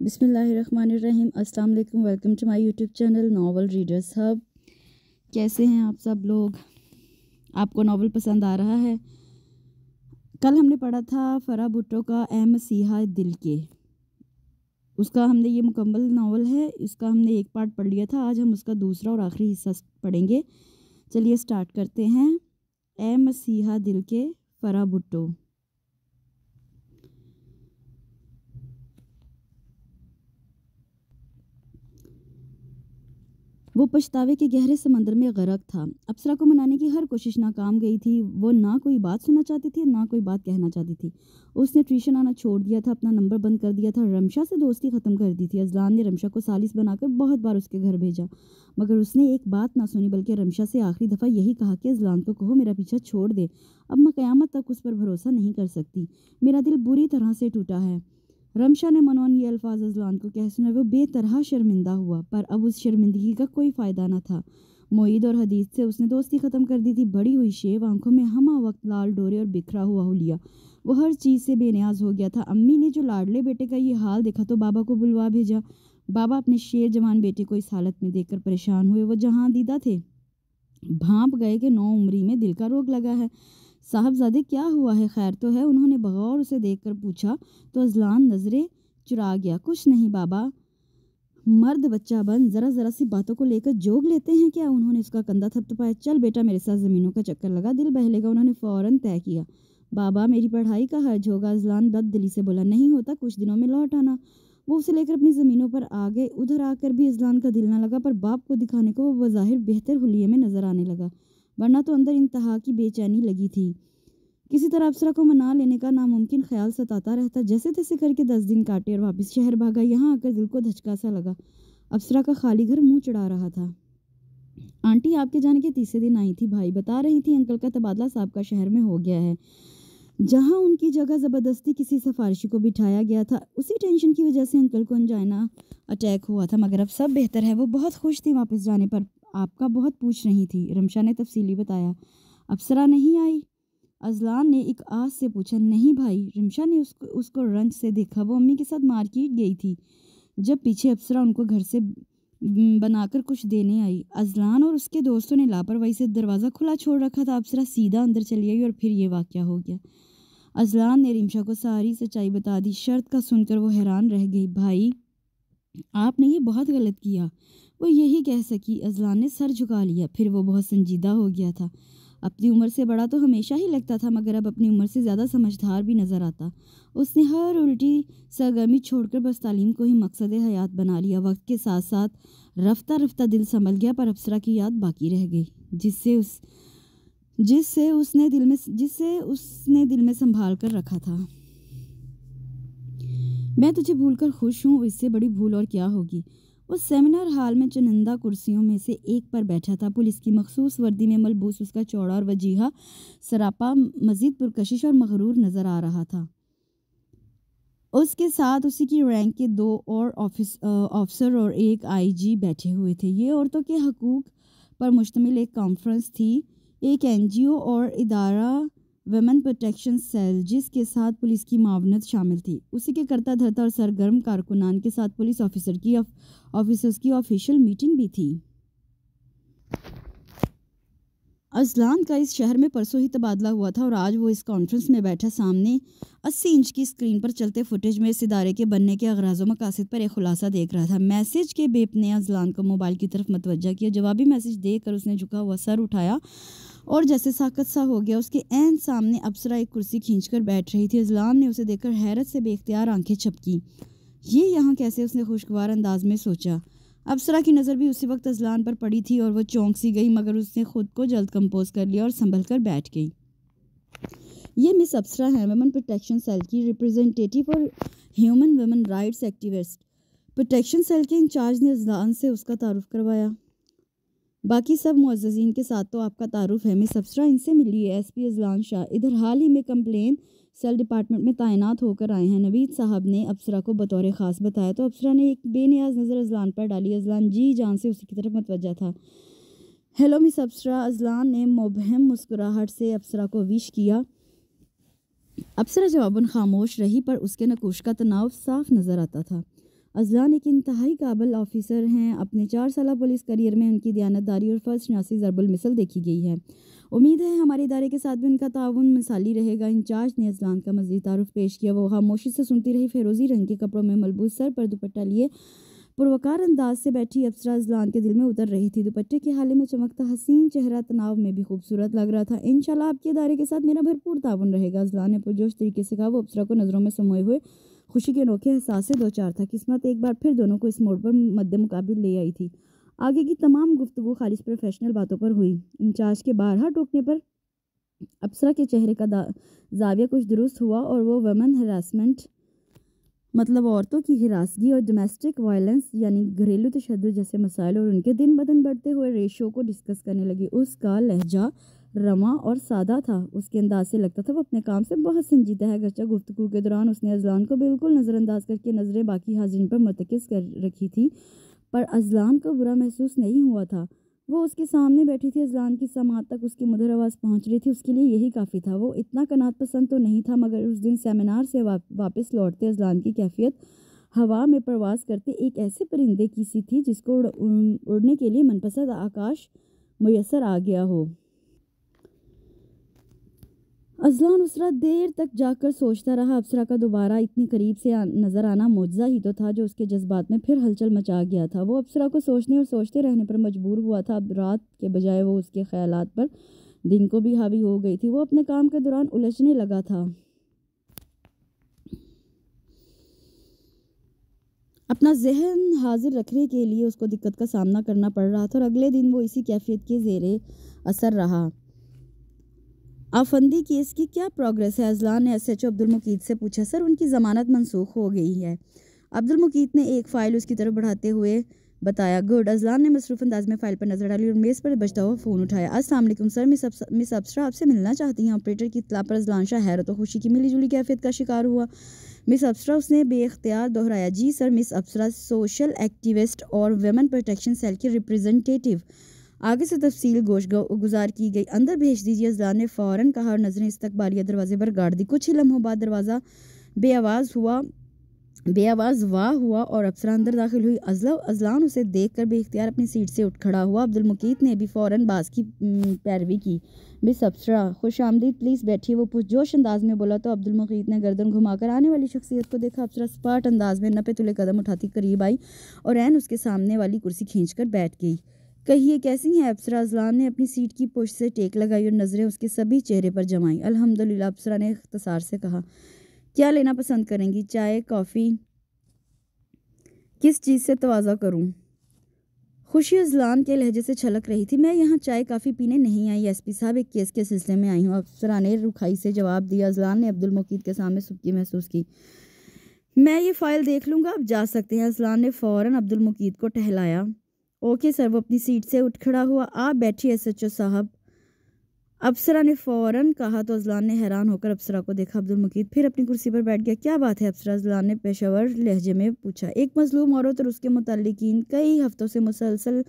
بسم اللہ الرحمن الرحیم۔ السلام علیکم، welcome to my YouTube channel novel readers hub. کیسے ہیں آپ سب لوگ؟ آپ کو ناول پسند آ رہا ہے؟ کل ہم نے پڑھا تھا فرا بھٹو کا اے مسیحا دل کے، اس کا ہم نے یہ مکمل ناول ہے، اس کا ہم نے ایک پارٹ پڑھ لیا تھا۔ آج ہم اس کا دوسرا اور آخری حصہ پڑھیں گے۔ چلیے سٹارٹ کرتے ہیں۔ اے مسیحا دل کے، فرا بھٹو۔ وہ پچھتاوے کے گہرے سمندر میں غرق تھا۔ اپسرا کو منانے کی ہر کوشش ناکام گئی تھی۔ وہ نہ کوئی بات سننا چاہتی تھی، نہ کوئی بات کہنا چاہتی تھی۔ اس نے ٹیوشن آنا چھوڑ دیا تھا، اپنا نمبر بند کر دیا تھا، رمشا سے دوستی ختم کر دی تھی۔ اذلان نے رمشا کو سالس بنا کر بہت بار اس کے گھر بھیجا، مگر اس نے ایک بات نہ سنی، بلکہ رمشا سے آخری دفعہ یہی کہا کہ اذلان کو کہو میرا پیچھا چھوڑ دے، اب میں قیامت تک اس پر بھروسہ نہیں کر سکتی، میرا دل بری طرح سے ٹوٹا ہے۔ رمشا نے منون یہ الفاظ اذلان کو کہہ سنا۔ وہ بے طرح شرمندہ ہوا، پر اب اس شرمندگی کا کوئی فائدہ نہ تھا۔ معید اور حدیث سے اس نے دوستی ختم کر دی تھی۔ بڑی ہوئی شیو آنکھوں میں ہمہ وقت لال ڈورے اور بکھرا ہوا حلیہ، وہ ہر چیز سے بے نیاز ہو گیا تھا۔ امی نے جو لاڈلے بیٹے کا یہ حال دیکھا تو بابا کو بلوا بھیجا۔ بابا اپنے شیر جوان بیٹے کو اس حالت میں دیکھ کر پریشان ہوئے۔ وہ جہاں دیدہ تھے، بھانپ گئے کہ 9 عمری میں دل کا روگ لگا ہے۔ صاحبزادے کیا ہوا ہے، خیر تو ہے؟ انہوں نے بغور اسے دیکھ کر پوچھا تو اذلان نظریں چرا گیا۔ کچھ نہیں بابا، مرد بچہ بن، ذرا سی باتوں کو لے کر جوگ لیتے ہیں کیا؟ انہوں نے اس کا کندھا تھپتھپایا۔ چل بیٹا میرے ساتھ زمینوں کا چکر لگا، دل بہلے گا۔ انہوں نے فوراً طے کیا۔ بابا میری پڑھائی کا حرج ہوگا، اذلان بد دلی سے بولا۔ نہیں ہوتا، کچھ دنوں میں لوٹ آنا۔ وہ اسے لے کر اپنی زمینوں پر آ گئے۔ ادھر آ کر بھی اذلان کا دل نہ لگا، پر باپ کو دکھانے کو وہ بظاہر بہتر حلیے میں نظر آنے لگا، ورنہ تو اندر انتہا کی بے چینی لگی تھی۔ کسی طرح اپسرا کو منا لینے کا ناممکن خیال ستاتا رہتا۔ جیسے تیسے کر کے 10 دن کاٹے اور واپس شہر بھاگا۔ یہاں آ کر دل کو دھچکا سا لگا۔ اپسرا کا خالی گھر منہ چڑھا رہا تھا۔ آنٹی آپ کے جانے کے تیسرے دن آئی تھی، بھائی بتا رہی تھی انکل کا تبادلہ صاحب کا شہر میں ہو گیا ہے، جہاں ان کی جگہ زبردستی کسی سفارشی کو بٹھایا گیا تھا۔ اسی ٹینشن کی وجہ سے انکل کو انجائنا اٹیک ہوا تھا، مگر اب سب بہتر ہے۔ وہ بہت خوش تھی واپس جانے پر، آپ کا بہت پوچھ رہی تھی، رمشا نے تفصیلی بتایا۔ اپسرا نہیں آئی؟ اذلان نے ایک آس سے پوچھا۔ نہیں بھائی، رمشا نے اس کو رنج سے دیکھا۔ وہ امی کے ساتھ مارکیٹ گئی تھی، جب پیچھے اپسرا ان کو گھر سے بنا کر کچھ دینے آئی۔ اذلان اور اس کے دوستوں نے لاپرواہی سے دروازہ کھلا چھوڑ رکھا تھا۔ اپسرا سیدھا اندر چلی آئی اور پھر یہ واقعہ ہو گیا۔ اذلان نے رمشا کو ساری سچائی بتا دی۔ شرط کا سن کر وہ حیران رہ گئی۔ بھائی آپ نے یہ بہت غلط کیا، وہ یہی کہہ سکی۔ اذلان نے سر جھکا لیا، پھر وہ بہت سنجیدہ ہو گیا تھا۔ اپنی عمر سے بڑا تو ہمیشہ ہی لگتا تھا، مگر اب اپنی عمر سے زیادہ سمجھدار بھی نظر آتا۔ اس نے ہر الٹی سرگرمی چھوڑ کر بس تعلیم کو ہی مقصد حیات بنا لیا۔ وقت کے ساتھ ساتھ رفتہ رفتہ دل سنبھل گیا، پر اپسرا کی یاد باقی رہ گئی، جسے اس نے دل میں سنبھال کر رکھا تھا۔ میں تجھے بھول کر خوش ہوں، اس سے بڑی بھول اور کیا ہوگی؟ اس سیمینار ہال میں چنندہ کرسیوں میں سے ایک پر بیٹھا تھا۔ پولیس کی مخصوص وردی میں ملبوس اس کا چوڑا اور وجیہہ سراپا مزید پرکشش اور مغرور نظر آ رہا تھا۔ اس کے ساتھ اسی کی رینک کے 2 اور آفیسر اور ایک IG بیٹھے ہوئے تھے۔ یہ عورتوں کے حقوق پر مشتمل ایک کانفرنس تھی، ایک NGO اور ادارہ ویمن پروٹیکشن سیل، جس کے ساتھ پولیس کی معاونت شامل تھی۔ اسی کے کرتا دھرتا اور سرگرم کارکنان کے ساتھ پولیس آفیسرز کی آفیشیل میٹنگ بھی تھی۔ اذلان کا اس شہر میں پرسوں ہی تبادلہ ہوا تھا اور آج وہ اس کانفرنس میں بیٹھا سامنے 80 انچ کی اسکرین پر چلتے فوٹیج میں اس ادارے کے بننے کے اغراض و مقاصد پر ایک خلاصہ دیکھ رہا تھا۔ میسج کے بیپ نے اذلان کو موبائل کی طرف متوجہ کیا۔ جوابی میسج دیکھ کر اس نے جھکا ہوا سر اٹھایا اور جیسے ساکت سا ہو گیا۔ اس کے عین سامنے اپسرا ایک کرسی کھینچ کر بیٹھ رہی تھی۔ اذلان نے اسے دیکھ کر حیرت سے بے اختیار آنکھیں جھپکیں۔ یہ یہاں کیسے؟ اس نے خوشگوار انداز میں سوچا۔ اپسرا کی نظر بھی اسی وقت اذلان پر پڑی تھی اور وہ چونک سی گئی، مگر اس نے خود کو جلد کمپوز کر لیا اور سنبھل کر بیٹھ گئی۔ یہ مس اپسرا ہیں، ویمن پروٹیکشن سیل کی ریپرزینٹیٹیو اور human women rights activist. Protection cell کے انچارج نے اذلان سے اس کا تعارف کروایا۔ باقی سب معززین کے ساتھ تو آپ کا تعارف ہے، مس اپسرا ان سے ملیے، SP اذلان شاہ ادھر حال ہی میں کمپلین سیل ڈپارٹمنٹ میں تعینات ہو کر آئے ہیں۔ نوید صاحب نے اپسرا کو بطور خاص بتایا تو اپسرا نے ایک بے نیاز نظر اذلان پر ڈالی۔ اذلان جی جان سے اسی کی طرف متوجہ تھا۔ ہیلو مس اپسرا، اذلان نے مبہم مسکراہٹ سے اپسرا کو وش کیا۔ اپسرا جواباً خاموش رہی، پر اس کے نقوش کا تناؤ صاف نظر آتا تھا۔ اذلان ایک انتہائی قابل آفیسر ہیں، اپنے 4 سالہ پولیس کریئر میں ان کی دیانتداری اور فرض شناسی ضرب المثل دیکھی گئی ہے۔ امید ہے ہمارے ادارے کے ساتھ بھی ان کا تعاون مثالی رہے گا۔ انچارج نے اذلان کا مزید تعارف پیش کیا۔ وہ خاموشی سے سنتی رہی۔ فیروزی رنگ کے کپڑوں میں ملبوس، سر پر دوپٹہ لیے پروکار انداز سے بیٹھی ابصرا اذلان کے دل میں اتر رہی تھی۔ دوپٹے کے حالے میں چمکتا حسین چہرہ تناؤ میں بھی خوبصورت لگ رہا تھا۔ انشاءاللہ آپ کے ادارے کے ساتھ میرا بھرپور تعاون رہے گا، اذلان نے پرجوش طریقے سے کہا۔ وہ ابصرا کو نظروں میں سموئے ہوئے خوشی کے انوکھے احساس سے دوچار تھا۔ قسمت ایک بار پھر دونوں کو اس موڑ پر مد مقابل لے آئی تھی۔ آگے کی تمام گفتگو خالص پروفیشنل باتوں پر ہوئی۔ انچارج کے بارہا ٹوکنے پر ابصرا کے چہرے کا زاویہ کچھ درست ہوا اور وہ ویمن ہراسمنٹ مطلب عورتوں کی ہراسگی اور ڈومیسٹک وائلنس یعنی گھریلو تشدد جیسے مسائل اور ان کے دن بدن بڑھتے ہوئے ریشو کو ڈسکس کرنے لگی۔ اس کا لہجہ رواں اور سادہ تھا۔ اس کے انداز سے لگتا تھا وہ اپنے کام سے بہت سنجیدہ ہے۔ گرچہ گفتگو کے دوران اس نے اذلان کو بالکل نظر انداز کر کے نظریں باقی حاضرین پر مرتکز کر رکھی تھی، پر اذلان کو برا محسوس نہیں ہوا تھا۔ وہ اس کے سامنے بیٹھی تھی، اذلان کی سماعت تک اس کی مدھر آواز پہنچ رہی تھی، اس کے لیے یہی کافی تھا۔ وہ اتنا قناعت پسند تو نہیں تھا، مگر اس دن سیمینار سے واپس لوٹتے اذلان کی کیفیت ہوا میں پرواز کرتے ایک ایسے پرندے کی سی تھی جس کو اڑنے کے لیے من پسند آکاش میسر آ گیا ہو۔ اذلان اس رات دیر تک جاگ کر سوچتا رہا۔ ابصرا کا دوبارہ اتنی قریب سے نظر آنا معجزہ ہی تو تھا جو اس کے جذبات میں پھر ہلچل مچا گیا تھا۔ وہ ابصرا کو سوچنے اور سوچتے رہنے پر مجبور ہوا تھا۔ اب رات کے بجائے وہ اس کے خیالات پر دن کو بھی حاوی ہو گئی تھی۔ وہ اپنے کام کے دوران الجھنے لگا تھا، اپنا ذہن حاضر رکھنے کے لیے اس کو دقت کا سامنا کرنا پڑ رہا تھا، اور اگلے دن وہ اسی کیفیت کے زیر اثر رہا۔ آفندی کیس کی کیا پروگریس ہے؟ اذلان نے ایس ایچ او عبدالمقید سے پوچھا۔ سر، ان کی ضمانت منسوخ ہو گئی ہے، عبدالمقید نے ایک فائل اس کی طرف بڑھاتے ہوئے بتایا۔ گڈ۔ اذلان نے مصروف انداز میں فائل پر نظر ڈالی اور میز پر بجتا ہوا فون اٹھایا۔ السلام علیکم سر، مس ابصرا آپ سے ملنا چاہتی ہیں۔ آپریٹر کی اطلاع پر اذلان شاہ حیرت و خوشی کی ملی جلی کیفیت کا شکار ہوا۔ مس ابصرا، اس نے بے اختیار دہرایا۔ جی سر، مس ابصرا سوشل ایکٹیوسٹ اور ویمن پروٹیکشن سیل کی ریپریزنٹیٹیو۔ آگے سے تفصیل گزار کی گئی۔ اندر بھیج دیجیے، اذلان نے فوراً کہا اور نظریں استقبالیہ دروازے پر گاڑ دی۔ کچھ ہی لمحوں بعد دروازہ بے آواز واہ ہوا اور ابصرا اندر داخل ہوئی۔ اذلان اسے دیکھ کر بے اختیار اپنی سیٹ سے اٹھ کھڑا ہوا۔ عبدالمقید نے بھی فوراً باز کی پیروی کی۔ مس ابصرا خوش آمدید، پلیز بیٹھیے، وہ پرجوش انداز میں بولا تو عبدالمقید نے گردن گھما کر آنے والی شخصیت کو دیکھا۔ ابصرا سپاٹ انداز میں نپے تلے قدم اٹھاتی قریب آئی اور عین اس کے سامنے والی کرسی کھینچ کر بیٹھ گئی۔ کہیے کیسی ہیں ابصرا؟ اذلان نے اپنی سیٹ کی پشت سے ٹیک لگائی اور نظریں اس کے سبھی چہرے پر جمائیں۔ الحمدللہ، ابصرا نے اختصار سے کہا۔ کیا لینا پسند کریں گی؟ چائے، کافی؟ کس چیز سے تواضع کروں؟ خوشی اذلان کے لہجے سے چھلک رہی تھی۔ میں یہاں چائے کافی پینے نہیں آئی ایس پی صاحب، ایک کیس کے سلسلے میں آئی ہوں، ابصرا نے رکھائی سے جواب دیا۔ اذلان نے عبدالمقید کے سامنے سبکی محسوس کی۔ میں یہ فائل دیکھ لوں گا، آپ جا سکتے ہیں۔ اذلان نے فوراً عبدالمقید کو ٹہلایا۔ Okay sir. وہ اپنی سیٹ سے اٹھ کھڑا ہوا۔ آپ بیٹھیے ایس ایچ او صاحب، ابصرا نے فوراً کہا تو اذلان نے حیران ہو کر ابصرا کو دیکھا۔ عبدالمقید پھر اپنی کرسی پر بیٹھ گیا۔ کیا بات ہے ابصرا؟ اذلان نے پیشہ لہجے میں پوچھا۔ ایک مظلوم عورت اور اس کے متعلقین کئی ہفتوں سے مسلسل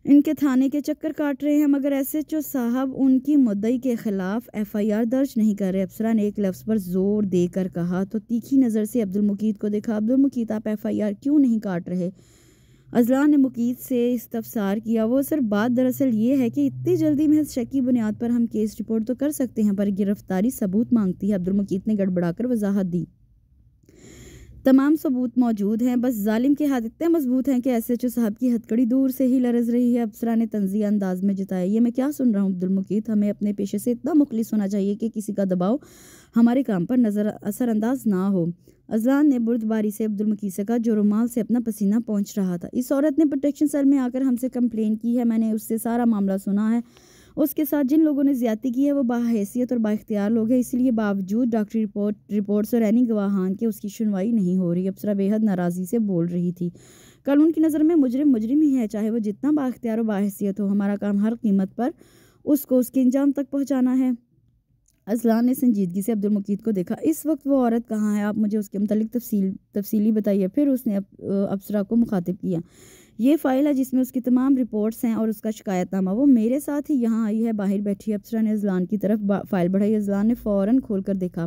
ان کے تھانے کے چکر کاٹ رہے ہیں، مگر ایس ایچ او صاحب ان کی مدعی کے خلاف ایف آئی آر درج نہیں کر رہے۔ ابصرا نے ایک لفظ پر زور دے کر کہا تو تیکھی نظر سے عبدالمقید کو دیکھا۔ عبدالمقید، آپ ایف آئی آر کیوں نہیں کاٹ رہے؟ اذلان نے مقید سے استفسار کیا۔ وہ سر، بات دراصل یہ ہے کہ اتنی جلدی محض شک کی بنیاد پر ہم کیس رپورٹ تو کر سکتے ہیں، پر گرفتاری ثبوت مانگتی ہے۔ عبدالمقید نے گڑبڑا کر وضاحت دی۔ تمام ثبوت موجود ہیں، بس ظالم کے ہاتھ اتنے مضبوط ہیں کہ ایس ایچ او صاحب کی ہتھکڑی دور سے ہی لرز رہی ہے۔ ابصرا نے طنزیہ انداز میں جتایا۔ یہ میں کیا سن رہا ہوں عبدالمقید؟ ہمیں اپنے پیشے سے اتنا مخلص ہونا چاہیے کہ کسی کا دباؤ ہمارے کام پر اثر انداز نہ ہو۔ اذلان نے بردباری سے عبدالمقید سے کہا جو رومال سے اپنا پسینہ پہنچ رہا تھا۔ اس عورت نے پروٹیکشن سیل میں آ کر ہم سے کمپلین کی ہے، میں نے اس سے سارا معاملہ سنا ہے۔ اس کے ساتھ جن لوگوں نے زیادتی کی ہے وہ باحیثیت اور بااختیار لوگ ہیں، اس لیے باوجود ڈاکٹری رپورٹس اور عینی گواہان کے اس کی سنوائی نہیں ہو رہی۔ ابصرا بے حد ناراضی سے بول رہی تھی۔ قانون کی نظر میں مجرم ہی ہے، چاہے وہ جتنا بااختیار و باحیثیت ہو۔ ہمارا کام ہر قیمت پر اس کو اس کے انجام تک پہنچانا ہے۔ اذلان نے سنجیدگی سے عبدالمقید کو دیکھا۔ اس وقت وہ عورت کہاں ہے؟ آپ مجھے اس کے متعلق تفصیلی بتائیے۔ پھر اس نے ابصرا کو مخاطب کیا۔ یہ فائل ہے جس میں اس کی تمام رپورٹس ہیں اور اس کا شکایت نامہ، وہ میرے ساتھ ہی یہاں آئی ہے، باہر بیٹھی۔ ابصرا نے اذلان کی طرف فائل بڑھائی۔ اذلان نے فوراً کھول کر دیکھا۔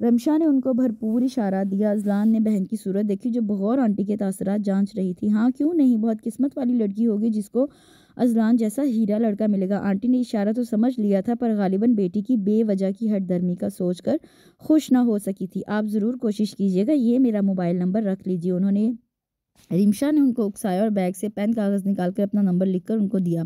رمشا نے ان کو بھرپور اشارہ دیا۔ اذلان نے بہن کی صورت دیکھی جو بغور آنٹی کے تاثرات جانچ رہی تھی۔ ہاں کیوں نہیں، بہت قسمت والی لڑکی ہوگی جس کو اذلان جیسا ہیرا لڑکا ملے گا۔ آنٹی نے اشارہ تو سمجھ لیا تھا پر غالباً بیٹی کی بے وجہ کی ہٹ درمی کا سوچ کر خوش نہ ہو سکی تھی۔ آپ ضرور کوشش کیجیے گا، یہ میرا موبائل نمبر رکھ لیجیے۔ انہوں نے رمشا نے ان کو اکسایا اور بیگ سے پین کاغذ نکال کر اپنا نمبر لکھ کر ان کو دیا۔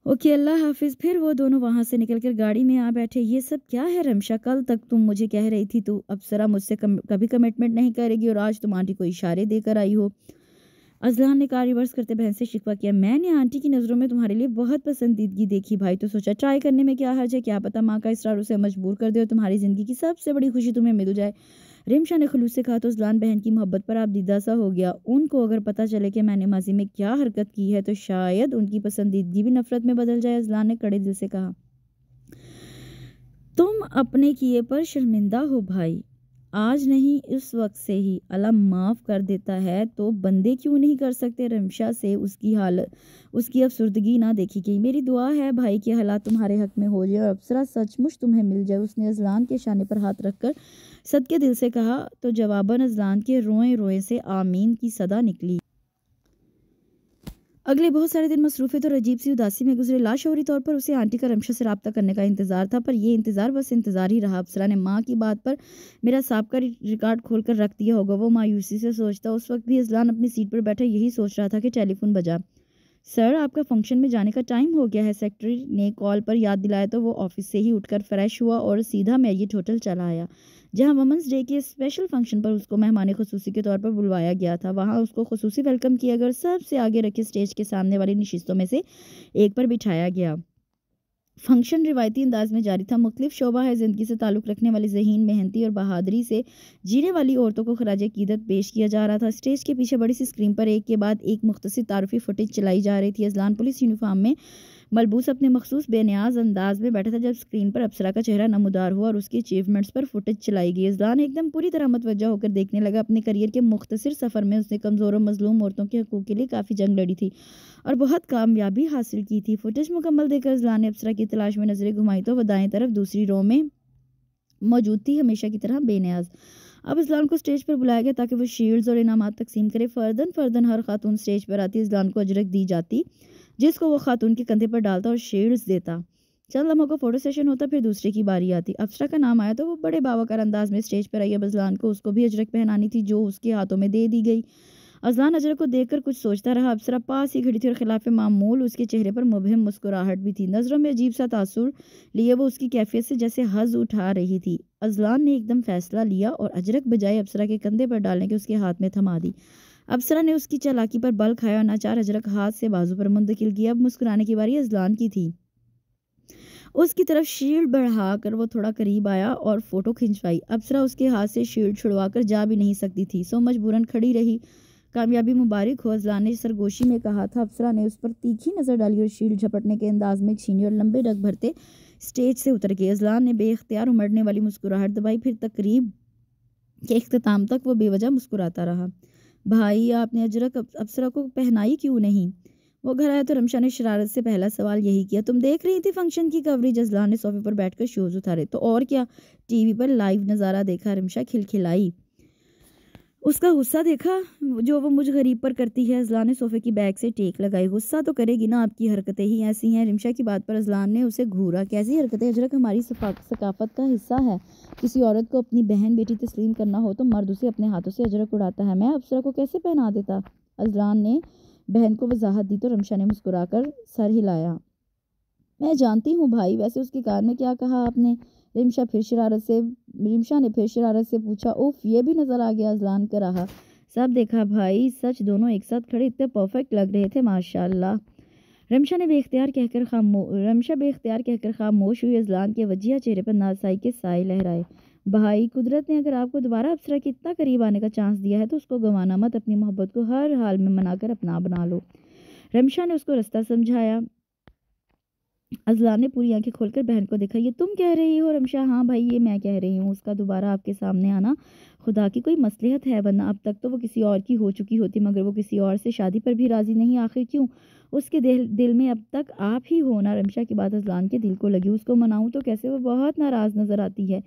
اوکے اللہ حافظ۔ پھر وہ دونوں وہاں سے نکل کر گاڑی میں آ بیٹھے۔ یہ سب کیا ہے رمشا؟ کل تک تم مجھے کہہ رہی تھی تو ابصرہ مجھ سے کبھی کمٹمنٹ نہیں کرے گی اور آج تم آنٹی کو اشارے دے کر آئی ہو۔ اذلان نے کار ریورس کرتے بہن سے شکوہ کیا۔ میں نے آنٹی کی نظروں میں تمہارے لیے بہت پسندیدگی دیکھی بھائی، تو سوچا ٹرائی کرنے میں کیا حرج ہے، کیا پتہ ماں کا اصرار اسے مجبور کر دے اور تمہاری زندگی کی سب سے بڑی خوشی تمہیں مل جائے۔ رمشا نے خلوص سے کہا تو اذلان بہن کی محبت پر آپ دیدہ سا ہو گیا۔ ان کو اگر پتہ چلے کہ میں نے ماضی میں کیا حرکت کی ہے تو شاید ان کی پسندیدگی بھی نفرت میں بدل جائے۔ اذلان نے کڑے دل سے کہا، تم اپنے کیے پر شرمندہ ہو بھائی، آج نہیں اس وقت سے ہی اللہ معاف کر دیتا ہے تو بندے کیوں نہیں کر سکتے۔ رمشا سے اس کی افسردگی نہ دیکھی گئی۔ میری دعا ہے بھائی کہ حالات تمہارے حق میں ہو جائے اور ابصرہ سچ مچ تمہیں مل جائے۔ اس نے اذلان کے شانے پر ہاتھ رکھ کر صدقے دل سے کہا تو جواباً اذلان کے روئیں روئیں سے آمین کی صدا نکلی۔ اگلے بہت سارے دن مصروفیت اور عجیب سی اداسی میں گزرے۔ لاشعوری طور پر اسے آنٹی کا رمشا سے رابطہ کرنے کا انتظار تھا، پر یہ انتظار بس انتظار ہی رہا۔ ابصرہ نے ماں کی بات پر میرا سابقہ ریکارڈ کھول کر رکھ دیا ہوگا، وہ مایوسی سے سوچتا۔ اس وقت بھی اذلان اپنی سیٹ پر بیٹھا یہی سوچ رہا تھا کہ ٹیلی فون بجا۔ سر آپ کا فنکشن میں جانے کا ٹائم ہو گیا ہے، سیکرٹری نے کال پر یاد دلایا تو وہ آفس سے ہی اٹھ کر فریش ہوا اور سیدھا میریٹ ہوٹل چلا آیا جہاں وومنس ڈے کے اسپیشل فنکشن پر اس کو مہمان خصوصی کے طور پر بلوایا گیا تھا۔ وہاں اس کو خصوصی ویلکم کیا گیا اور سب سے آگے رکھے اسٹیج کے سامنے والی نشستوں میں سے ایک پر بٹھایا گیا۔ فنکشن روایتی انداز میں جاری تھا۔ مختلف شعبہ ہے زندگی سے تعلق رکھنے والی ذہین، محنتی اور بہادری سے جینے والی عورتوں کو خراج عقیدت پیش کیا جا رہا تھا۔ اسٹیج کے پیچھے بڑی سی اسکرین پر ایک کے بعد ایک مختصر تعارفی فوٹیج چلائی جا رہی تھی۔ اذلان پولیس یونیفارم میں ملبوس اپنے مخصوص بے نیاز انداز میں بیٹھا تھا جب اسکرین پر ابصرہ کا چہرہ نمودار ہوا اور اس کی اچیومنٹس پر فوٹیج چلائی گئی۔ اذلان ایک دم پوری طرح متوجہ ہو کر دیکھنے لگا۔ اپنے کریئر کے مختصر سفر میں اس نے کمزور و مظلوم عورتوں کے حقوق کے لیے کافی جنگ لڑی تھی اور بہت کامیابی حاصل کی تھی۔ فوٹیج مکمل دیکھ کر اذلان نے ابصرہ کی تلاش میں نظریں گھمائی تو وہ دائیں طرف دوسری رو میں موجود تھی، ہمیشہ کی طرح بے نیاز۔ اب اذلان کو اسٹیج پر بلایا گیا تاکہ وہ شیلڈز اور انعامات تقسیم کرے۔ فرداً ہر خاتون اسٹیج پر آتی، اذلان کو اجرک دی جاتی جس کو وہ خاتون کے کندھے پر ڈالتا اور شیلڈز دیتا۔ چند لمحوں کا فوٹو سیشن ہوتا، پھر دوسرے کی باری آتی۔ ابصرہ کا نام آیا تو وہ بڑے باوقار انداز میں اسٹیج پر آئی۔ اب اذلان کو اس کو بھی اجرک پہنانی تھی جو اس کے ہاتھوں میں دے دی گئی۔ اذلان اجرک کو دیکھ کر کچھ سوچتا رہا۔ ابصرہ پاس ہی کھڑی تھی اور خلاف معمول اس کے چہرے پر مبہم مسکراہٹ بھی تھی۔ نظروں میں عجیب سا تاثر لیے وہ اس کی کیفیت سے جیسے حظ اٹھا رہی تھی۔ اذلان نے ایک دم فیصلہ لیا اور اجرک بجائے ابصرہ کے کندھے پر ڈالنے کے اس کے ہاتھ میں تھما دی۔ ابصرہ نے اس کی چالاکی پر بل کھایا اور ناچار اجرک ہاتھ سے بازو پر منتقل کیا۔ اب مسکرانے کی باری اذلان کی تھی۔ اس کی طرف شیلڈ بڑھا کر وہ تھوڑا قریب آیا اور فوٹو کھنچوائی۔ ابصرہ اس کے ہاتھ سے شیلڈ چھڑوا کر جا بھی نہیں سکتی تھی، سو مجبوراً کھڑی رہی۔ کامیابی مبارک ہو، اذلان نے سرگوشی میں کہا تھا۔ ابصرہ نے اس پر تیکھی نظر ڈالی اور شیلڈ جھپٹنے کے انداز میں چھینی اور لمبے ڈگ بھرتے اسٹیج سے اتر گئی۔ اذلان نے بے اختیار امڑنے والی مسکراہٹ دبائی، پھر تقریب کے اختتام تک وہ بے وجہ مسکراتا رہا۔ بھائی آپ نے اجرک ابصرہ کو پہنائی کیوں نہیں؟ وہ گھر آیا تو رمشا نے شرارت سے پہلا سوال یہی کیا۔ تم دیکھ رہی تھی فنکشن کی کوریج؟ اذلان نے صوفے پر بیٹھ کر شوز اتارے۔ تو اور کیا، ٹی وی پر لائیو نظارہ دیکھا۔ رمشا کھلکھلائی۔ اس کا غصہ دیکھا جو وہ مجھ غریب پر کرتی ہے۔ اذلان نے صوفے کی بیک سے ٹیک لگائی۔ غصہ تو کرے گی نا، آپ کی حرکتیں ہی ایسی ہیں۔ رمشا کی بات پر اذلان نے اسے گھورا۔ کیسی حرکتیں؟ اجرک ہماری ثقافت کا حصہ ہے۔ کسی عورت کو اپنی بہن بیٹی تسلیم کرنا ہو تو مرد اسے اپنے ہاتھوں سے اجرک اڑاتا ہے، میں ابصرہ کو کیسے پہنا دیتا؟ اذلان نے بہن کو وضاحت دی تو رمشا نے مسکرا کر سر ہلایا۔ میں جانتی ہوں بھائی، ویسے اس کے کان میں کیا کہا آپ نے؟ رمشا نے پھر شرارت سے پوچھا۔ اوف، یہ بھی نظر آ گیا؟ اذلان کا رہا۔ سب دیکھا بھائی، سچ دونوں ایک ساتھ کھڑے اتنے پرفیکٹ لگ رہے تھے، ماشاءاللہ۔ رمشا بے اختیار کہہ کر خاموش ہوئی۔ اذلان کے وجیہ چہرے پر نازائی کے سائے لہرائے۔ بھائی، قدرت نے اگر آپ کو دوبارہ ابصرہ کے اتنا قریب آنے کا چانس دیا ہے تو اس کو گنوانا مت، اپنی محبت کو ہر حال میں منا کر اپنا بنا لو۔ رمشا نے اس کو رستہ سمجھایا۔ اذلان نے پوری آنکھیں کھول کر بہن کو دیکھا۔ یہ تم کہہ رہی ہو رمشا؟ ہاں بھائی، یہ میں کہہ رہی ہوں۔ اس کا دوبارہ آپ کے سامنے آنا خدا کی کوئی مصلحت ہے، ورنہ اب تک تو وہ کسی اور کی ہو چکی ہوتی، مگر وہ کسی اور سے شادی پر بھی راضی نہیں۔ آخر کیوں؟ اس کے دل میں اب تک آپ ہی ہونا۔ رمشا کی بات اذلان کے دل کو لگی۔ اس کو مناؤں تو کیسے؟ وہ بہت ناراض نظر آتی ہے۔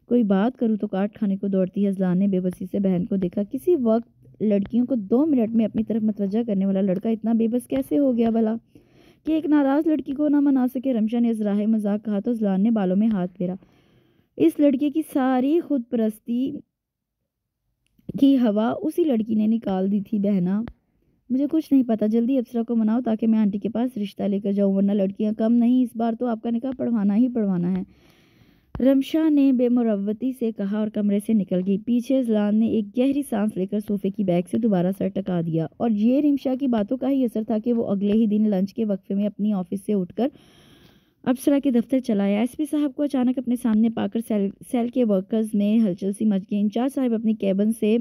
کوئی بات کروں تو کاٹ کھانے کو دوڑتی ہے۔ اذلان نے بے بسی سے بہن کو دیکھا۔ کسی وقت لڑکیوں کو 2 منٹ میں اپنی طرف متوجہ کرنے والا لڑکا اتنا بے بس کیسے ہو گیا بھلا کہ ایک ناراض لڑکی کو نہ منا سکے؟ رمشا نے ازراہ مذاق کہا تو اذلان نے بالوں میں ہاتھ پھیرا۔ اس لڑکے کی ساری خود پرستی کی ہوا اسی لڑکی نے نکال دی تھی۔ بہنا مجھے کچھ نہیں پتا، جلدی ابصرہ کو مناؤ تاکہ میں آنٹی کے پاس رشتہ لے کر جاؤں، ورنہ لڑکیاں کم نہیں، اس بار تو آپ کا نکاح پڑھوانا ہی پڑھوانا ہے، رمشا نے بے مروتی سے کہا اور کمرے سے نکل گئی۔ پیچھے اذلان نے ایک گہری سانس لے کر صوفے کی بیک سے دوبارہ سر ٹکا دیا، اور یہ رمشا کی باتوں کا ہی اثر تھا کہ وہ اگلے ہی دن لنچ کے وقفے میں اپنی آفس سے اٹھ کر ابصرہ کے دفتر چلا آیا۔ ایس پی صاحب کو اچانک اپنے سامنے پا کر سیل کے ورکرز میں ہلچل سی مچ گئی۔ انچارج صاحب اپنی کیبن سے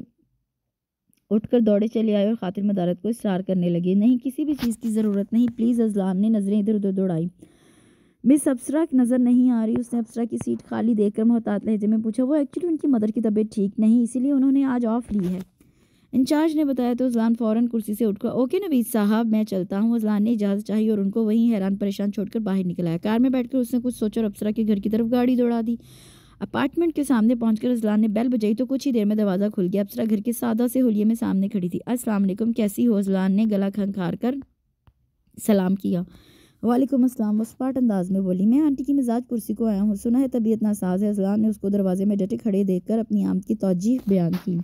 اٹھ کر دوڑے چلے آئے اور خاطر مدارت کو اصرار کرنے لگے۔ نہیں، کسی بھی چیز کی ضرورت نہیں، پلیز۔ اذلان نے نظریں ادھر ادھر دوڑائی۔ مس ابصرہ نظر نہیں آ رہی؟ اس نے ابصرہ کی سیٹ خالی دیکھ کر محتاط لہجے میں پوچھا۔ وہ ایکچولی ان کی مدر کی طبیعت ٹھیک نہیں، اسی لیے انہوں نے آج آف لی ہے، انچارج نے بتایا تو اذلان فوراً کرسی سے اٹھ کر اوکے نوید صاحب میں چلتا ہوں۔ اذلان نے اجازت چاہی اور ان کو وہیں حیران پریشان چھوڑ کر باہر نکل آیا۔ کار میں بیٹھ کر اس نے کچھ سوچا اور ابصرہ کے گھر کی طرف گاڑی دوڑا دی۔ اپارٹمنٹ کے سامنے پہنچ کر اذلان نے بیل بجائی تو کچھ ہی دیر میں دروازہ کھل گیا۔ ابصرہ گھر کے سادہ سے حلیے میں سامنے کھڑی تھی۔ السلام علیکم، کیسی ہو؟ اذلان نے گلا کھنکھار کر سلام کیا۔ وعلیکم السلام، وہ اسپاٹ انداز میں بولی۔ میں آنٹی کی مزاج پرسی کو آیا ہوں، سنا ہے طبیعت ناساز ہے۔ اذلان نے اس کو دروازے میں ڈٹے کھڑے دیکھ کر اپنی آمد کی توجیح بیان کی۔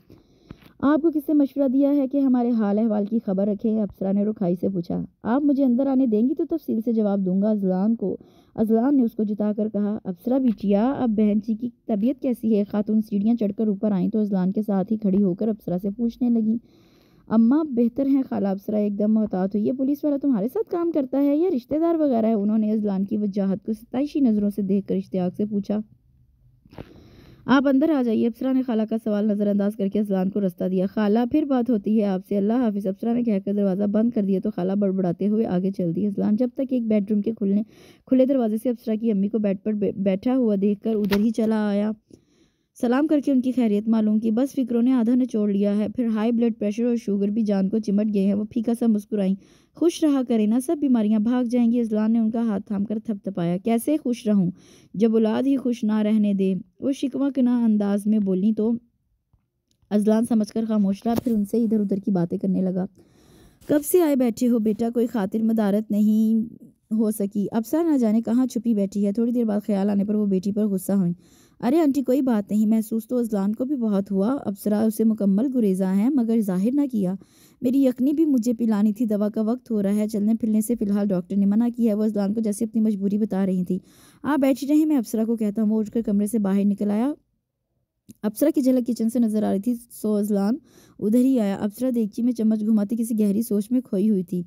آپ کو کس نے مشورہ دیا ہے کہ ہمارے حال احوال کی خبر رکھیں؟ ابصرہ نے رکھائی سے پوچھا۔ آپ مجھے اندر آنے دیں گی تو تفصیل سے جواب دوں گا، اذلان نے اس کو جتا کر کہا۔ ابصرہ بیٹیا، اب بہن جی کی طبیعت کیسی ہے؟ خاتون سیڑھیاں چڑھ کر اوپر آئیں تو اذلان کے ساتھ ہی کھڑی ہو کر ابصرہ سے پوچھنے لگی۔ اماں بہتر ہیں خالہ۔ ابصرہ ایک دم محتاط ہوئی۔ یہ پولیس والا تمہارے ساتھ کام کرتا ہے یا رشتہ دار وغیرہ ہے؟ انہوں نے اذلان کی وجاہت کو ستائشی نظروں سے دیکھ کر اشتیاق سے پوچھا۔ آپ اندر آ جائیے، ابصرہ نے خالہ کا سوال نظر انداز کر کے اذلان کو رستہ دیا۔ خالہ پھر بات ہوتی ہے آپ سے، اللہ حافظ، ابصرہ نے کہہ کر دروازہ بند کر دیا تو خالہ بڑبڑاتے ہوئے آگے چل دی۔ اذلان جب تک ایک بیڈ روم کے کھلے دروازے سے ابصرہ کی امی کو بیڈ پر بیٹھا ہوا دیکھ کر ادھر ہی چلا آیا، سلام کر کے ان کی خیریت معلوم کی۔ بس فکروں نے آدھا نچوڑ لیا ہے، پھر ہائی بلڈ پریشر اور شوگر بھی جان کو چمٹ گئے ہیں۔ وہ پھیکا سا مسکرائیں۔ خوش رہا کریں نا، سب بیماریاں بھاگ جائیں گی۔ اذلان نے ان کا ہاتھ تھام کر تھپ تھپایا۔ کیسے خوش رہوں جب اولاد ہی خوش نہ رہنے دے؟ وہ شکوہ کناہ انداز میں بولی تو اذلان سمجھ کر خاموش رہا، پھر ان سے ادھر ادھر کی باتیں کرنے لگا۔ کب سے آئے بیٹھے ہو بیٹا؟ کوئی خاطر مدارت نہیں ہو سکی؟ ابصرہ نہ جانے کہاں چھپی بیٹھی ہے۔ تھوڑی دیر بعد خیال آنے پر وہ بیٹی پر غصہ ہوئی۔ ارے آنٹی کوئی بات نہیں، محسوس تو اذلان کو بھی بہت ہوا۔ ابصرہ اسے مکمل گریزاں ہیں مگر ظاہر نہ کیا۔ میری یخنی بھی مجھے پلانی تھی، دوا کا وقت ہو رہا ہے، چلنے پھرنے سے فی الحال ڈاکٹر نے منع کیا ہے۔ وہ اذلان کو جیسے اپنی مجبوری بتا رہی تھی۔ آپ بیٹھی رہیں، میں ابصرہ کو کہتا ہوں۔ وہ اٹھ کر کمرے سے باہر نکل آیا۔ ابصرہ کی جھلک کچن سے نظر آ رہی تھی سو اذلان ادھر ہی آیا۔ ابصرہ دیگچی میں چمچ گھماتی کسی گہری سوچ میں کھوئی ہوئی تھی۔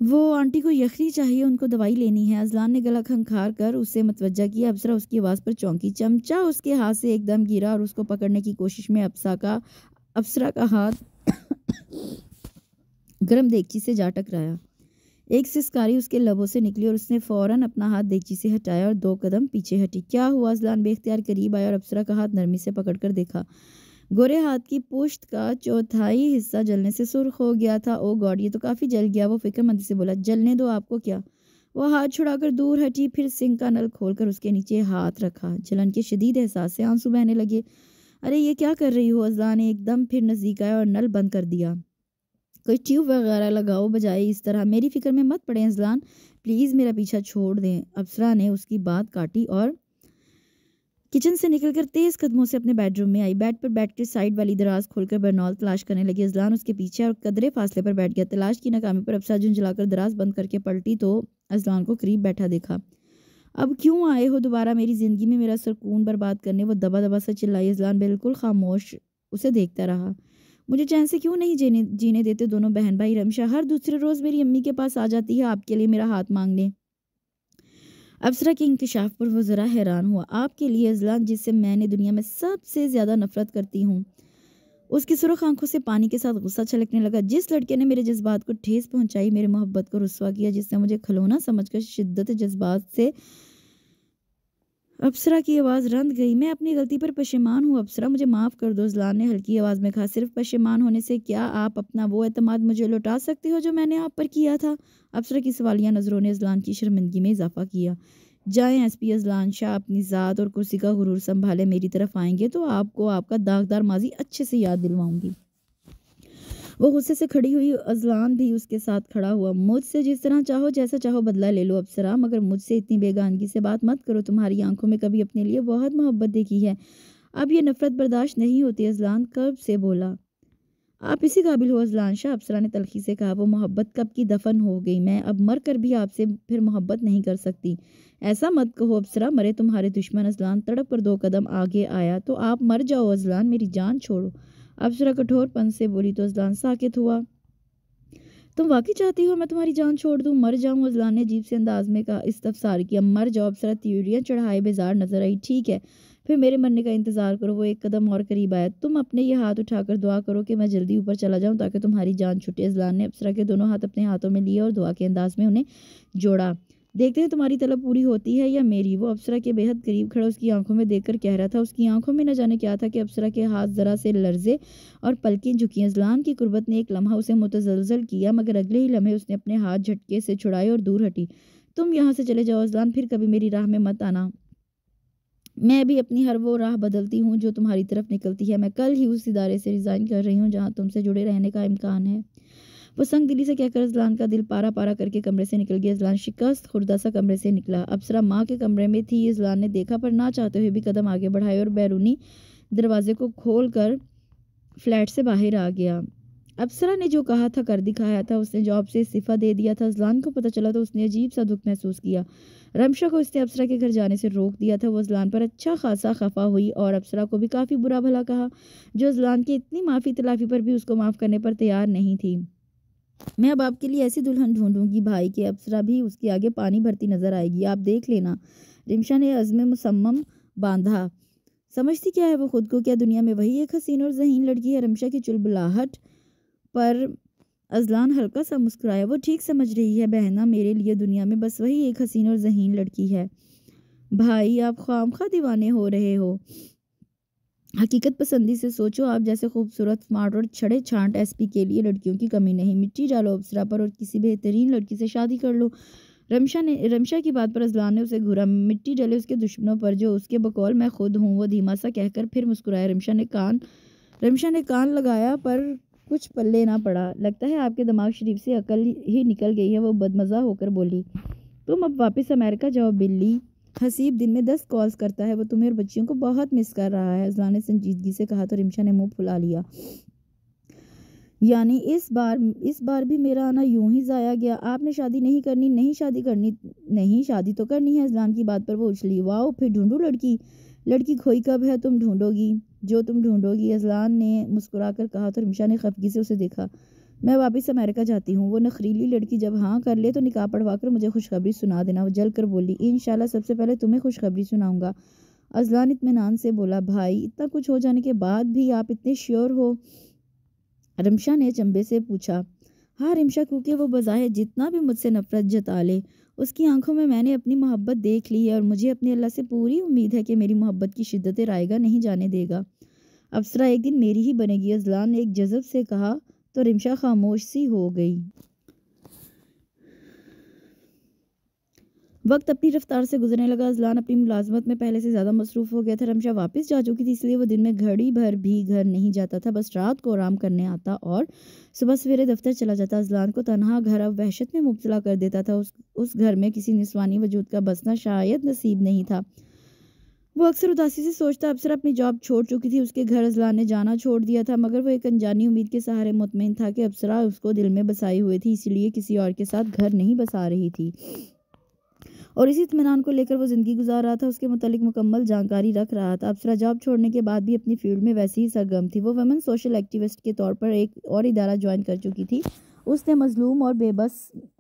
وہ آنٹی کو یخنی چاہیے، ان کو دوائی لینی ہے۔ اذلان نے گلا کھنکھار کر اسے متوجہ کیا۔ ابصرہ اس کی آواز پر چونکی۔ چمچہ اس کے ہاتھ سے ایک دم گرا اور اس کو پکڑنے کی کوشش میں ابصرہ کا ہاتھ گرم دیگچی سے جا ٹکرایا۔ ایک سسکاری اس کے لبوں سے نکلی اور اس نے فوراً اپنا ہاتھ دیگچی سے ہٹایا اور 2 قدم پیچھے ہٹی۔ کیا ہوا؟ اذلان بے اختیار قریب آیا اور ابصرہ کا ہاتھ نرمی سے پکڑ کر دیکھا۔ گورے ہاتھ کی پشت کا 1/4 حصہ جلنے سے سرخ ہو گیا تھا۔ او گاڈ، یہ تو کافی جل گیا۔ وہ فکر مندی سے بولا۔ جلنے دو، آپ کو کیا؟ وہ ہاتھ چھڑا کر دور ہٹی، پھر سنک کا نل کھول کر اس کے نیچے ہاتھ رکھا۔ جلن کے شدید احساس سے آنسو بہنے لگے۔ ارے یہ کیا کر رہی ہو؟ اذلان نے ایک دم پھر نزدیک آیا اور نل بند کر دیا۔ کوئی ٹیوب وغیرہ لگاؤ، بجائے اس طرح میری فکر میں مت پڑیں اذلان، پلیز میرا پیچھا چھوڑ دیں۔ ابصرہ نے اس کی بات کاٹی اور کچن سے نکل کر تیز قدموں سے اپنے بیڈ روم میں آئی۔ بیڈ پر بیٹھ کر سائیڈ والی دراز کھول کر برنول تلاش کرنے لگی۔ اذلان اس کے پیچھے اور قدرے فاصلے پر بیٹھ گیا۔ تلاش کی ناکامی پر ابصرہ جھنجھلا کر دراز بند کر کے پلٹی تو اذلان کو قریب بیٹھا دیکھا۔ اب کیوں آئے ہو دوبارہ میری زندگی میں میرا سکون برباد کرنے؟ وہ دبا دبا سے چلائی۔ اذلان بالکل خاموش اسے دیکھتا رہا۔ مجھے چین سے کیوں نہیں جینے دیتے دونوں بہن بھائی؟ رمشا ہر دوسرے روز میری امی کے پاس آ جاتی ہے آپ کے لیے میرا ہاتھ مانگنے۔ ابصرہ کے انکشاف پر وہ ذرا حیران ہوا۔ آپ کے لیے؟ اذلان جس سے میں نے دنیا میں سب سے زیادہ نفرت کرتی ہوں۔ اس کی سرخ آنکھوں سے پانی کے ساتھ غصہ چھلکنے لگا۔ جس لڑکے نے میرے جذبات کو ٹھیس پہنچائی، میرے محبت کو رسوا کیا، جس نے مجھے کھلونا سمجھ کر شدت جذبات سے ابصرہ کی آواز رند گئی۔ میں اپنی غلطی پر پشیمان ہوں ابصرہ، مجھے معاف کر دو، اذلان نے ہلکی آواز میں کہا۔ صرف پشیمان ہونے سے کیا آپ اپنا وہ اعتماد مجھے لوٹا سکتے ہو جو میں نے آپ پر کیا تھا؟ ابصرہ کی سوالیہ نظروں نے اذلان کی شرمندگی میں اضافہ کیا۔ جائیں ایس پی اذلان شاہ، اپنی ذات اور کرسی کا غرور سنبھالے، میری طرف آئیں گے تو آپ کو آپ کا داغدار ماضی اچھے سے یاد دلواؤں گی۔ وہ غصے سے کھڑی ہوئی، اذلان بھی اس کے ساتھ کھڑا ہوا۔ مجھ سے جس طرح چاہو، جیسا چاہو بدلہ لے لو اپسرا، مگر مجھ سے اتنی بیگانگی سے بات مت کرو۔ تمہاری آنکھوں میں کبھی اپنے لیے بہت محبت دیکھی ہے، اب یہ نفرت برداشت نہیں ہوتی۔ اذلان کب سے بولا۔ آپ اسی قابل ہو اذلان شاہ، اپسرا نے تلخی سے کہا۔ وہ محبت کب کی دفن ہو گئی، میں اب مر کر بھی آپ سے پھر محبت نہیں کر سکتی۔ ایسا مت کہو اپسرا، مرے تمہارے دشمن۔ اذلان تڑپ کر 2 قدم آگے آیا۔ تو آپ مر جاؤ اذلان، میری جان چھوڑو، اپسرا کٹھور پن سے بولی۔ تو اذلان ساکت ہوا۔ تم واقعی چاہتی ہو میں تمہاری جان چھوڑ دوں، مر جاؤں؟ اذلان نے عجیب سے انداز میں کہا، استفسار کیا۔ مر جاؤ، اپسرا تیوریاں چڑھائے بیزار نظر آئی۔ ٹھیک ہے، پھر میرے مرنے کا انتظار کرو۔ وہ 1 قدم اور قریب آیا۔ تم اپنے یہ ہاتھ اٹھا کر دعا کرو کہ میں جلدی اوپر چلا جاؤں تاکہ تمہاری جان چھٹے۔ اذلان نے اپسرا کے دونوں ہاتھ اپنے ہاتھوں میں لیے اور دعا کے انداز میں انہیں جوڑا۔ دیکھتے ہیں تمہاری طلب پوری ہوتی ہے یا میری۔ وہ اپسرا کے بے حد قریب کھڑا اس کی آنکھوں میں دیکھ کر کہہ رہا تھا۔ اس کی آنکھوں میں نہ جانے کیا تھا کہ اپسرا کے ہاتھ ذرا سے لرزے اور پلکیں جھکیں۔ اذلان کی قربت نے ایک لمحہ اسے متزلزل کیا، مگر اگلے ہی لمحے اس نے اپنے ہاتھ جھٹکے سے چھڑائے اور دور ہٹی۔ تم یہاں سے چلے جاؤ اذلان، پھر کبھی میری راہ میں مت آنا۔ میں بھی اپنی ہر وہ راہ بدلتی ہوں جو تمہاری طرف نکلتی ہے۔ میں کل ہی اس ادارے سے ریزائن کر رہی ہوں جہاں تم سے جڑے رہنے کا امکان ہے۔ وہ سنگ دلی سے کہہ کر اذلان کا دل پارا پارا کر کے کمرے سے نکل گیا۔ اذلان شکست خوردہ سا کمرے سے نکلا۔ اپسرا ماں کے کمرے میں تھی۔ اذلان نے دیکھا پر نہ چاہتے ہوئے بھی قدم آگے بڑھائے اور بیرونی دروازے کو کھول کر فلیٹ سے باہر آ گیا۔ اپسرا نے جو کہا تھا کر دکھایا تھا، اس نے جاب سے استعفیٰ دے دیا تھا۔ اذلان کو پتہ چلا تو اس نے عجیب سا دکھ محسوس کیا۔ رمشا کو اس نے اپسرا کے گھر جانے سے روک دیا تھا۔ وہ اذلان پر اچھا خاصا خفا ہوئی اور اپسرا کو بھی کافی برا بھلا کہا، جو اذلان کی اتنی معافی تلافی پر بھی اس کو معاف کرنے پر تیار نہیں تھی۔ میں اب آپ کے لیے ایسی دلہن ڈھونڈوں گی بھائی کہ اپسرا بھی اس کے آگے پانی بھرتی نظر آئے گی، آپ دیکھ لینا۔ رمشا نے عزم مصمم باندھا۔ سمجھتی کیا ہے وہ خود کو؟ کیا دنیا میں وہی ایک حسین اور ذہین لڑکی ہے؟ رمشا کی چلبلاہٹ پر اذلان ہلکا سا مسکرایا۔ وہ ٹھیک سمجھ رہی ہے بہنا، میرے لیے دنیا میں بس وہی ایک حسین اور ذہین لڑکی ہے۔ بھائی آپ خواہ دیوانے ہو رہے ہو، حقیقت پسندی سے سوچو۔ آپ جیسے خوبصورت، اسمارٹ اور چھڑے چھانٹ ایس پی کے لیے لڑکیوں کی کمی نہیں۔ مٹی ڈالو اپسرا پر اور کسی بہترین لڑکی سے شادی کر لو۔ رمشا کی بات پر اذلان نے اسے گھورا۔ مٹی ڈلے اس کے دشمنوں پر جو اس کے بقول میں خود ہوں، وہ دھیما سا کہہ کر پھر مسکرایا۔ رمشا نے کان لگایا پر کچھ پلے نہ پڑا۔ لگتا ہے آپ کے دماغ شریف سے عقل ہی نکل گئی ہے، وہ بدمزہ ہو کر بولی۔ تم اب واپس امریکہ جاؤ بلی، حسیب دن میں 10 کالز کرتا ہے، وہ تمہیں اور بچیوں کو بہت مس کر رہا ہے، اذلان نے سنجیدگی سے کہا۔ تو رمشا نے منہ پھلا لیا۔ یعنی اس بار بھی میرا آنا یوں ہی ضائع گیا؟ آپ نے شادی نہیں کرنی؟ نہیں شادی تو کرنی ہے۔ اذلان کی بات پر وہ اچھلی۔ واؤ، پھر ڈھونڈوں لڑکی کھوئی کب ہے؟ تم ڈھونڈو گی جو تم ڈھونڈو گی، اذلان نے مسکرا کر کہا۔ تو رمشا نے خفگی سے اسے دیکھا۔ میں واپس امریکہ جاتی ہوں۔ وہ نخریلی لڑکی جب ہاں کر لے تو نکاح پڑھوا کر مجھے خوشخبری سنا دینا۔ وہ جل کر بولی۔ انشاءاللہ سب سے پہلے تمہیں خوشخبری سناؤں گا۔ اذلان اطمینان سے بولا۔ بھائی اتنا کچھ ہو جانے کے بعد بھی آپ اتنے شیور ہو؟ رمشا نے چنبے سے پوچھا۔ ہاں رمشا، کیونکہ وہ بظاہر جتنا بھی مجھ سے نفرت جتا لے، اس کی آنکھوں میں نے اپنی محبت دیکھ لی ہے اور مجھے اپنے اللہ سے پوری امید ہے کہ میری محبت کی شدت رائگاں نہیں جانے دے گا۔ اپسرا ایک دن میری ہی بنے گی، اذلان نے ایک جذب سے کہا۔ تو رمشا خاموش سی ہو گئی۔ وقت اپنی رفتار سے گزرنے لگا۔ اذلان اپنی ملازمت میں پہلے سے زیادہ مصروف ہو گیا تھا۔ رمشا واپس جا چکی تھی، اس لیے وہ دن میں گھڑی بھر بھی گھر نہیں جاتا تھا، بس رات کو آرام کرنے آتا اور صبح سویرے دفتر چلا جاتا۔ اذلان کو تنہا گھر اب وحشت میں مبتلا کر دیتا تھا۔ اس گھر میں کسی نسوانی وجود کا بسنا شاید نصیب نہیں تھا۔ وہ اکثر اداسی سے سوچتا، اپسرا اپنی جاب چھوڑ چکی تھی، اس کے گھر اذلان نے جانا چھوڑ دیا تھا، مگر وہ ایک انجانی امید کے سہارے مطمئن تھا کہ اپسرا اس کو دل میں بسائی ہوئی تھی، اس لیے کسی اور کے ساتھ گھر نہیں بسا رہی تھی، اور اسی اطمینان کو لے کر وہ زندگی گزار رہا تھا، اس کے متعلق مکمل جانکاری رکھ رہا تھا۔ اپسرا جاب چھوڑنے کے بعد بھی اپنی فیلڈ میں ویسے ہی سرگرم تھی۔ وہ ویمن سوشل ایکٹیوسٹ کے طور پر ایک اور ادارہ جوائن کر چکی تھی۔ اس نے مظلوم اور بے بس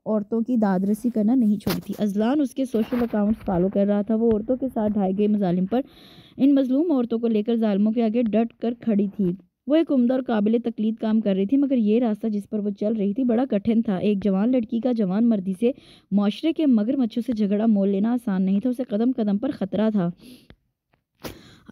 عورتوں کی داد رسی کرنا نہیں چھوڑی تھی۔ اذلان اس کے سوشل اکاؤنٹس فالو کر رہا تھا۔ وہ عورتوں کے ساتھ ڈھائے گئے مظالم پر ان مظلوم عورتوں کو لے کر ظالموں کے آگے ڈٹ کر کھڑی تھی۔ وہ ایک عمدہ اور قابل تقلید کام کر رہی تھی، مگر یہ راستہ جس پر وہ چل رہی تھی بڑا کٹھن تھا۔ ایک جوان لڑکی کا جوان مردی سے، معاشرے کے مگر مچھوں سے جھگڑا مول لینا آسان نہیں تھا، اسے قدم قدم پر خطرہ تھا۔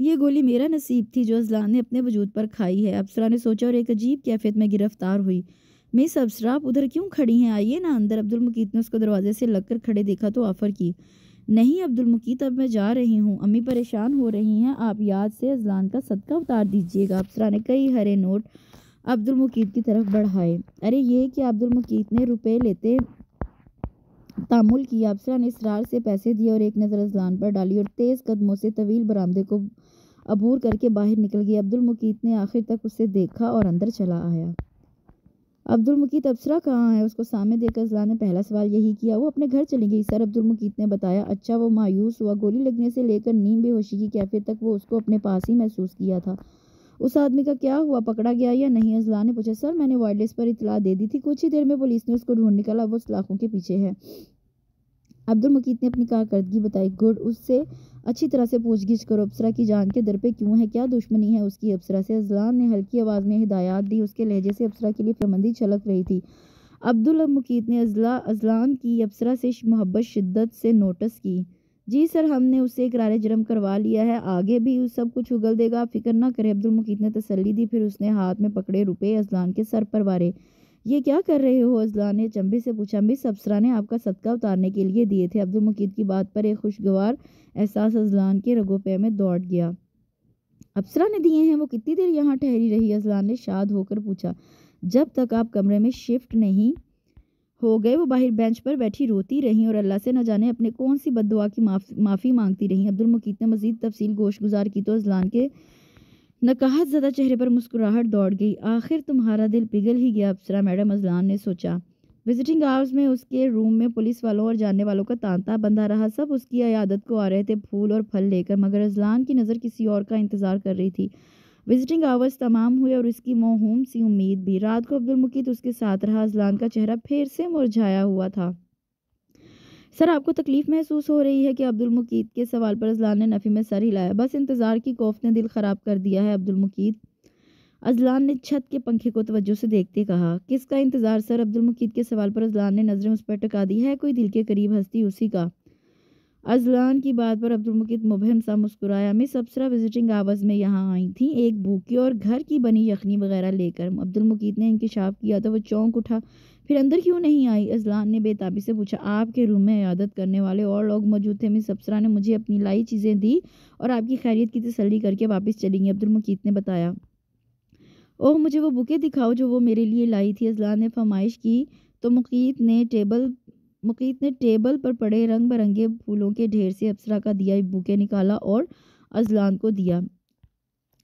یہ گولی میرا نصیب تھی جو اذلان نے اپنے وجود پر کھائی ہے، ابصرہ نے سوچا اور ایک عجیب کیفیت میں گرفتار ہوئی۔ مس ابصرہ آپ ادھر کیوں کھڑی ہیں؟ آئیے نا اندر۔ عبدالمقیت نے اس کو دروازے سے لگ کر کھڑے دیکھا تو آفر کی۔ نہیں عبدالمقیت، اب میں جا رہی ہوں، امی پریشان ہو رہی ہیں، آپ یاد سے اذلان کا صدقہ اتار دیجیے گا۔ ابصرہ نے کئی ہرے نوٹ عبدالمقیت کی طرف بڑھائے۔ ارے یہ کہ عبدالمقیت نے روپے لیتے تامل کیا۔ ابصرہ نے اصرار سے پیسے دیے اور ایک نظر اذلان پر ڈالی اور تیز قدموں سے طویل برآمدے کو عبور کر کے باہر نکل گئی۔ عبدالمقیت نے آخر تک اسے دیکھا اور اندر چلا آیا۔ عبدالمقیت ابصرہ کہاں ہے؟ اس کو سامنے دیکھ کر اذلان نے پہلا سوال یہی کیا۔ وہ اپنے گھر چلی گئی سر، عبدالمقیت نے بتایا۔ اچھا، وہ مایوس ہوا؟ گولی لگنے سے لے کر نیم بے ہوشی کی کیفیت تک وہ اس کو اپنے پاس ہی محسوس کیا تھا۔ اس آدمی کا کیا ہوا؟ پکڑا گیا یا نہیں؟ اذلان نے پوچھا۔ سر، میں نے وائرلیس پر اطلاع دے دی تھی، کچھ ہی دیر میں پولیس نے اس کو ڈھونڈ نکالا، وہ سلاخوں کے پیچھے ہے۔ عبدالمقیت نے اپنی کارکردگی بتائی۔ گڈ، اس سے اچھی طرح سے پوچھ گچھ کرو، ابصرہ کی جان کے در پہ کیوں ہے؟ کیا دشمنی ہے اس کی ابصرہ سے؟ اذلان نے ہلکی آواز میں ہدایات دی، اس کے لہجے سے ابصرہ کے لیے فکرمندی چھلک رہی تھی۔ عبدالمقیت نے اذلان کی ابصرہ سے محبت شدت سے نوٹس کی۔ جی سر، ہم نے اس سے اقرار جرم کروا لیا ہے، آگے بھی سب کچھ اگل دے گا، آپ فکر نہ کریں، عبدالمقیت نے تسلی دی۔ پھر اس نے ہاتھ میں پکڑے روپے اذلان کے سر پر وارے۔ یہ کیا کر رہے ہو؟ اذلان نے چنبے سے پوچھا۔ مس ابصرہ نے آپ کا صدقہ اتارنے کے لیے دیے تھے۔ عبدالمقیت کی بات پر ایک خوشگوار احساس اذلان کے رگوں پے میں دوڑ گیا۔ ابصرہ نے دیے ہیں؟ وہ کتنی دیر یہاں ٹھہری رہی؟ اذلان نے شاد ہو کر پوچھا۔ جب تک آپ کمرے میں شفٹ نہیں ہو گئے، وہ باہر بینچ پر بیٹھی روتی رہیں اور اللہ سے نہ جانے اپنے کون سی بد دعا کی معافی مانگتی رہیں۔ عبدالمقیت نے مزید تفصیل گوش گزار کی تو اذلان کے نکاحت زدہ چہرے پر مسکراہٹ دوڑ گئی۔ آخر تمہارا دل پگھل ہی گیا ابصرہ میڈم، اذلان نے سوچا۔ وزٹنگ آورز میں اس کے روم میں پولیس والوں اور جاننے والوں کا تانتا بندھا رہا، سب اس کی عیادت کو آ رہے تھے پھول اور پھل لے کر، مگر اذلان کی نظر کسی اور کا انتظار کر رہی تھی۔ وزٹنگ آورز تمام ہوئے اور اس کی موہوم سی امید بھی۔ رات کو عبدالمقیت اس کے ساتھ رہا۔ اذلان کا چہرہ پھر سے مرجھایا ہوا تھا۔ سر، آپ کو تکلیف محسوس ہو رہی ہے کہ عبدالمقیت کے سوال پر اذلان نے نفی میں سر ہلایا۔ بس انتظار کی کوفت نے دل خراب کر دیا ہے عبدالمقیت، اذلان نے چھت کے پنکھے کو توجہ سے دیکھتے کہا۔ کس کا انتظار سر؟ عبدالمقیت کے سوال پر اذلان نے نظریں اس پر ٹکا دی۔ ہے کوئی دل کے قریب ہستی، اسی کا۔ اذلان کی بات پر عبدالمقیت مبہم سا مسکرایا۔ مس ابصرہ وزٹنگ آورز میں یہاں آئی تھیں ایک بوکے اور گھر کی بنی یخنی وغیرہ لے کر۔ عبدالمقیت نے انکشاف کیا تو وہ چونک اٹھا۔ پھر اندر کیوں نہیں آئی؟ اذلان نے بے تابی سے پوچھا۔ آپ کے روم میں عیادت کرنے والے اور لوگ موجود تھے، مس ابصرہ نے مجھے اپنی لائی چیزیں دی اور آپ کی خیریت کی تسلی کر کے واپس چلی گئیں، عبدالمقیت نے بتایا۔ اوہ، مجھے وہ بوکے دکھاؤ جو وہ میرے لیے لائی تھی، اذلان نے فرمائش کی تو مقیت نے ٹیبل پر پڑے رنگ برنگے پھولوں کے ڈھیر سے ابصرہ کا دیا بوکے نکالا اور اذلان کو دیا۔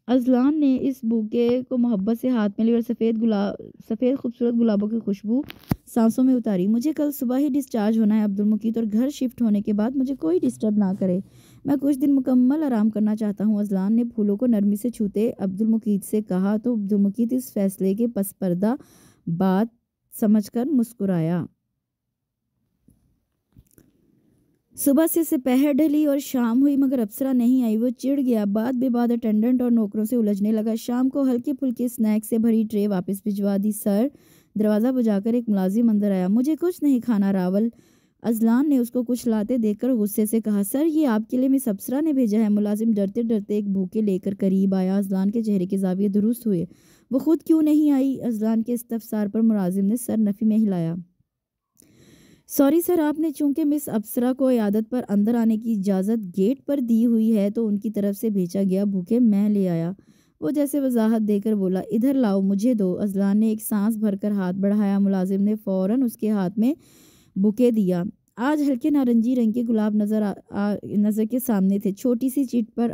اذلان نے اس بوکے کو محبت سے ہاتھ میں لی اور سفید خوبصورت گلابوں کی خوشبو سانسوں میں اتاری۔ مجھے کل صبح ہی ڈسچارج ہونا ہے عبدالمقیت، اور گھر شفٹ ہونے کے بعد مجھے کوئی ڈسٹرب نہ کرے، میں کچھ دن مکمل آرام کرنا چاہتا ہوں۔ اذلان نے پھولوں کو نرمی سے چھوتے عبدالمقیت سے کہا تو عبدالمقیت اس فیصلے کے پس پردہ بات سمجھ کر مسکرایا۔ صبح سے سپہر ڈھلی اور شام ہوئی مگر ابصرہ نہیں آئی۔ وہ چڑ گیا، بات بے بعد اٹینڈنٹ اور نوکروں سے الجھنے لگا۔ شام کو ہلکے پھلکے سنیک سے بھری ٹرے واپس بھجوا دی۔ سر، دروازہ بجا کر ایک ملازم اندر آیا۔ مجھے کچھ نہیں کھانا راول، اذلان نے اس کو کچھ لاتے دیکھ کر غصے سے کہا۔ سر، یہ آپ کے لیے مس ابصرہ نے بھیجا ہے۔ ملازم ڈرتے ڈرتے ایک بوکے لے کر قریب آیا۔ اذلان کے چہرے کے زاویے درست ہوئے۔ وہ خود کیوں نہیں آئی؟ اذلان کے استفسار پر ملازم نے سر نفی میں ہلایا۔ سوری سر، آپ نے چونکہ مس ابصرہ کو عیادت پر اندر آنے کی اجازت گیٹ پر دی ہوئی ہے تو ان کی طرف سے بھیجا گیا بوکے میں لے آیا۔ وہ جیسے وضاحت دے کر بولا۔ ادھر لاؤ، مجھے دو۔ اذلان نے ایک سانس بھر کر ہاتھ بڑھایا۔ ملازم نے فوراً اس کے ہاتھ میں بوکے دیا۔ آج ہلکے نارنجی رنگ کے گلاب نظر کے سامنے تھے۔ چھوٹی سی چٹ پر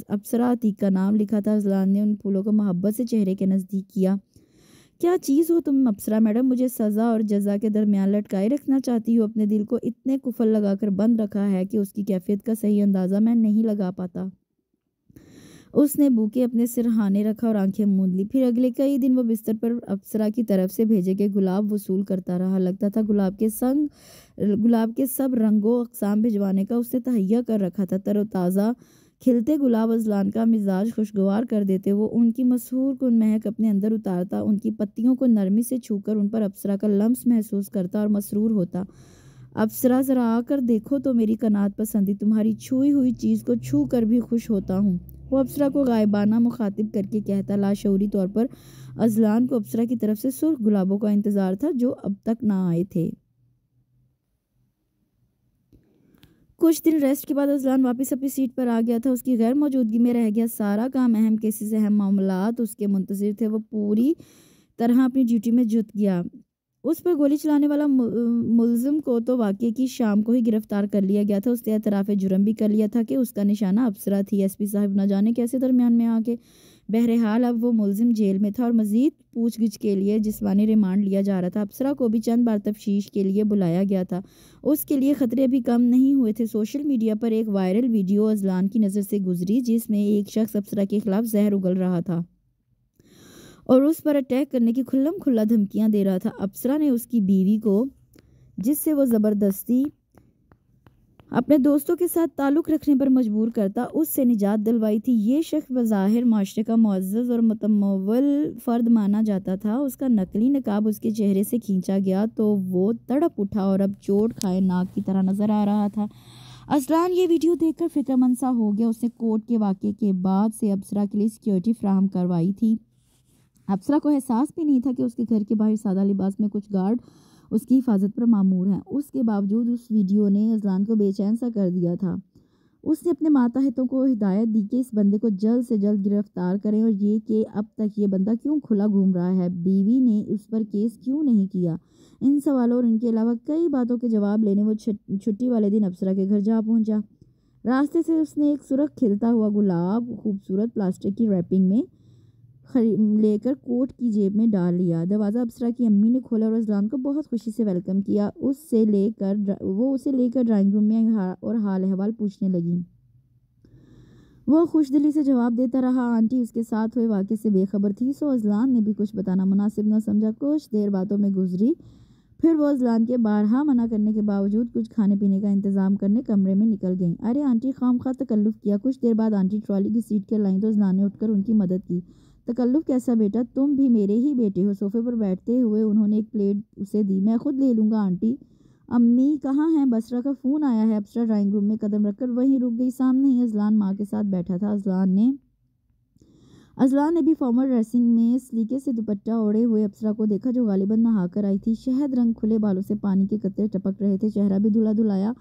ابصرہ عتیق کا نام لکھا تھا۔ اذلان نے ان پھولوں کو محبت سے چہرے کے نزدیک کیا۔ کیا چیز ہو تم ابصرہ میڈم، مجھے سزا اور جزا کے درمیان لٹکائے رکھنا چاہتی ہو؟ اپنے دل کو اتنے قفل لگا کر بند رکھا ہے کہ اس کی کیفیت کا صحیح اندازہ میں نہیں لگا پاتا۔ اس نے بوکے اپنے سرہانے رکھا اور آنکھیں موند لی۔ پھر اگلے کئی دن وہ بستر پر ابصرہ کی طرف سے بھیجے گئے گلاب وصول کرتا رہا۔ لگتا تھا گلاب کے سب رنگوں اقسام بھجوانے کا اس نے تہیہ کر رکھا تھا۔ تر و تازہ کھلتے گلاب اذلان کا مزاج خوشگوار کر دیتے۔ وہ ان کی مسحور کن مہک اپنے اندر اتارتا، ان کی پتیوں کو نرمی سے چھو کر ان پر ابصرہ کا لمس محسوس کرتا اور مسرور ہوتا۔ ابصرہ، ذرا آ کر دیکھو تو میری قناعت پسندی، تمہاری چھوئی ہوئی چیز کو چھو کر بھی خوش ہوتا ہوں۔ وہ ابصرہ کو غائبانہ مخاطب کر کے کہتا، لاشعوری طور پر اذلان کو ابصرہ کی طرف سے سرخ گلابوں کا انتظار تھا جو اب تک نہ آئے تھے۔ کچھ دن ریسٹ کے بعد اذلان واپس اپنی سیٹ پر آ گیا تھا۔ اس کی غیر موجودگی میں رہ گیا سارا کام، اہم کیسز، اہم معاملات اس کے منتظر تھے۔ وہ پوری طرح اپنی ڈیوٹی میں جت گیا۔ اس پر گولی چلانے والا ملزم کو تو واقعے کی شام کو ہی گرفتار کر لیا گیا تھا۔ اس نے اعتراف جرم بھی کر لیا تھا کہ اس کا نشانہ ابصرہ تھی۔ ایس پی صاحب نہ جانے کیسے درمیان میں آ کے۔ بہرحال اب وہ ملزم جیل میں تھا اور مزید پوچھ گچھ کے لیے جسمانی ریمانڈ لیا جا رہا تھا۔ ابصرہ کو بھی چند بار تفتیش کے لیے بلایا گیا تھا۔ اس کے لیے خطرے بھی کم نہیں ہوئے تھے۔ سوشل میڈیا پر ایک وائرل ویڈیو اذلان کی نظر سے گزری جس میں ایک شخص ابصرہ کے خلاف زہر اگل رہا تھا اور اس پر اٹیک کرنے کی کھلم کھلا دھمکیاں دے رہا تھا۔ ابصرہ نے اس کی بیوی کو، جس سے وہ زبردستی اپنے دوستوں کے ساتھ تعلق رکھنے پر مجبور کرتا، اس سے نجات دلوائی تھی۔ یہ شخص بظاہر معاشرے کا معزز اور متمول فرد مانا جاتا تھا۔ اس کا نقلی نقاب اس کے چہرے سے کھینچا گیا تو وہ تڑپ اٹھا اور اب چوٹ کھائے ناک کی طرح نظر آ رہا تھا۔ اذلان یہ ویڈیو دیکھ کر فکر مند سا ہو گیا۔ اس نے کورٹ کے واقعے کے بعد سے ابصرہ کے لیے سیکیورٹی فراہم کروائی تھی۔ ابصرہ کو احساس بھی نہیں تھا کہ اس کے گھر کے باہر سادہ لباس میں کچھ گارڈ اس کی حفاظت پر مامور ہیں۔ اس کے باوجود اس ویڈیو نے اذلان کو بے چین سا کر دیا تھا۔ اس نے اپنے ماتحتوں کو ہدایت دی کہ اس بندے کو جلد سے جلد گرفتار کریں اور یہ کہ اب تک یہ بندہ کیوں کھلا گھوم رہا ہے، بیوی نے اس پر کیس کیوں نہیں کیا۔ ان سوالوں اور ان کے علاوہ کئی باتوں کے جواب لینے وہ چھٹی والے دن ابصرہ کے گھر جا پہنچا۔ راستے سے اس نے ایک سرخ کھلتا ہوا گلاب خوبصورت پلاسٹک کی ریپنگ میں لے کر کوٹ کی جیب میں ڈال لیا۔ دروازہ ابصرہ کی امی نے کھولا اور اذلان کو بہت خوشی سے ویلکم کیا۔ وہ اسے لے کر ڈرائنگ روم میں اور حال احوال پوچھنے لگی۔ وہ خوش دلی سے جواب دیتا رہا۔ آنٹی اس کے ساتھ ہوئے واقعے سے بے خبر تھی، سو اذلان نے بھی کچھ بتانا مناسب نہ سمجھا۔ کچھ دیر باتوں میں گزری، پھر وہ اذلان کے بارہا منع کرنے کے باوجود کچھ کھانے پینے کا انتظام کرنے کمرے میں نکل گئیں۔ ارے آنٹی، خواہ تکلف کیا۔ کچھ دیر بعد آنٹی ٹرالی کی سیٹ کے لائیں تو اذلان نے اٹھ کر ان کی مدد کی۔ تکلف کیسا بیٹا، تم بھی میرے ہی بیٹے ہو۔ صوفے پر بیٹھتے ہوئے انہوں نے ایک پلیٹ اسے دی۔ میں خود لے لوں گا آنٹی۔ امی کہاں ہیں؟ بصرہ کا فون آیا ہے۔ ابصرہ ڈرائنگ روم میں قدم رکھ کر وہیں رک گئی۔ سامنے ہی اذلان ماں کے ساتھ بیٹھا تھا۔ اذلان نے بھی فارمل ڈریسنگ میں سلیقے سے دوپٹہ اوڑھے ہوئے ابصرہ کو دیکھا جو غالباً نہا کر آئی تھی۔ شہد رنگ کھلے بالوں سے پانی کے قطرے ٹپک رہے تھے۔ چہرہ بھی دھلا دھلایا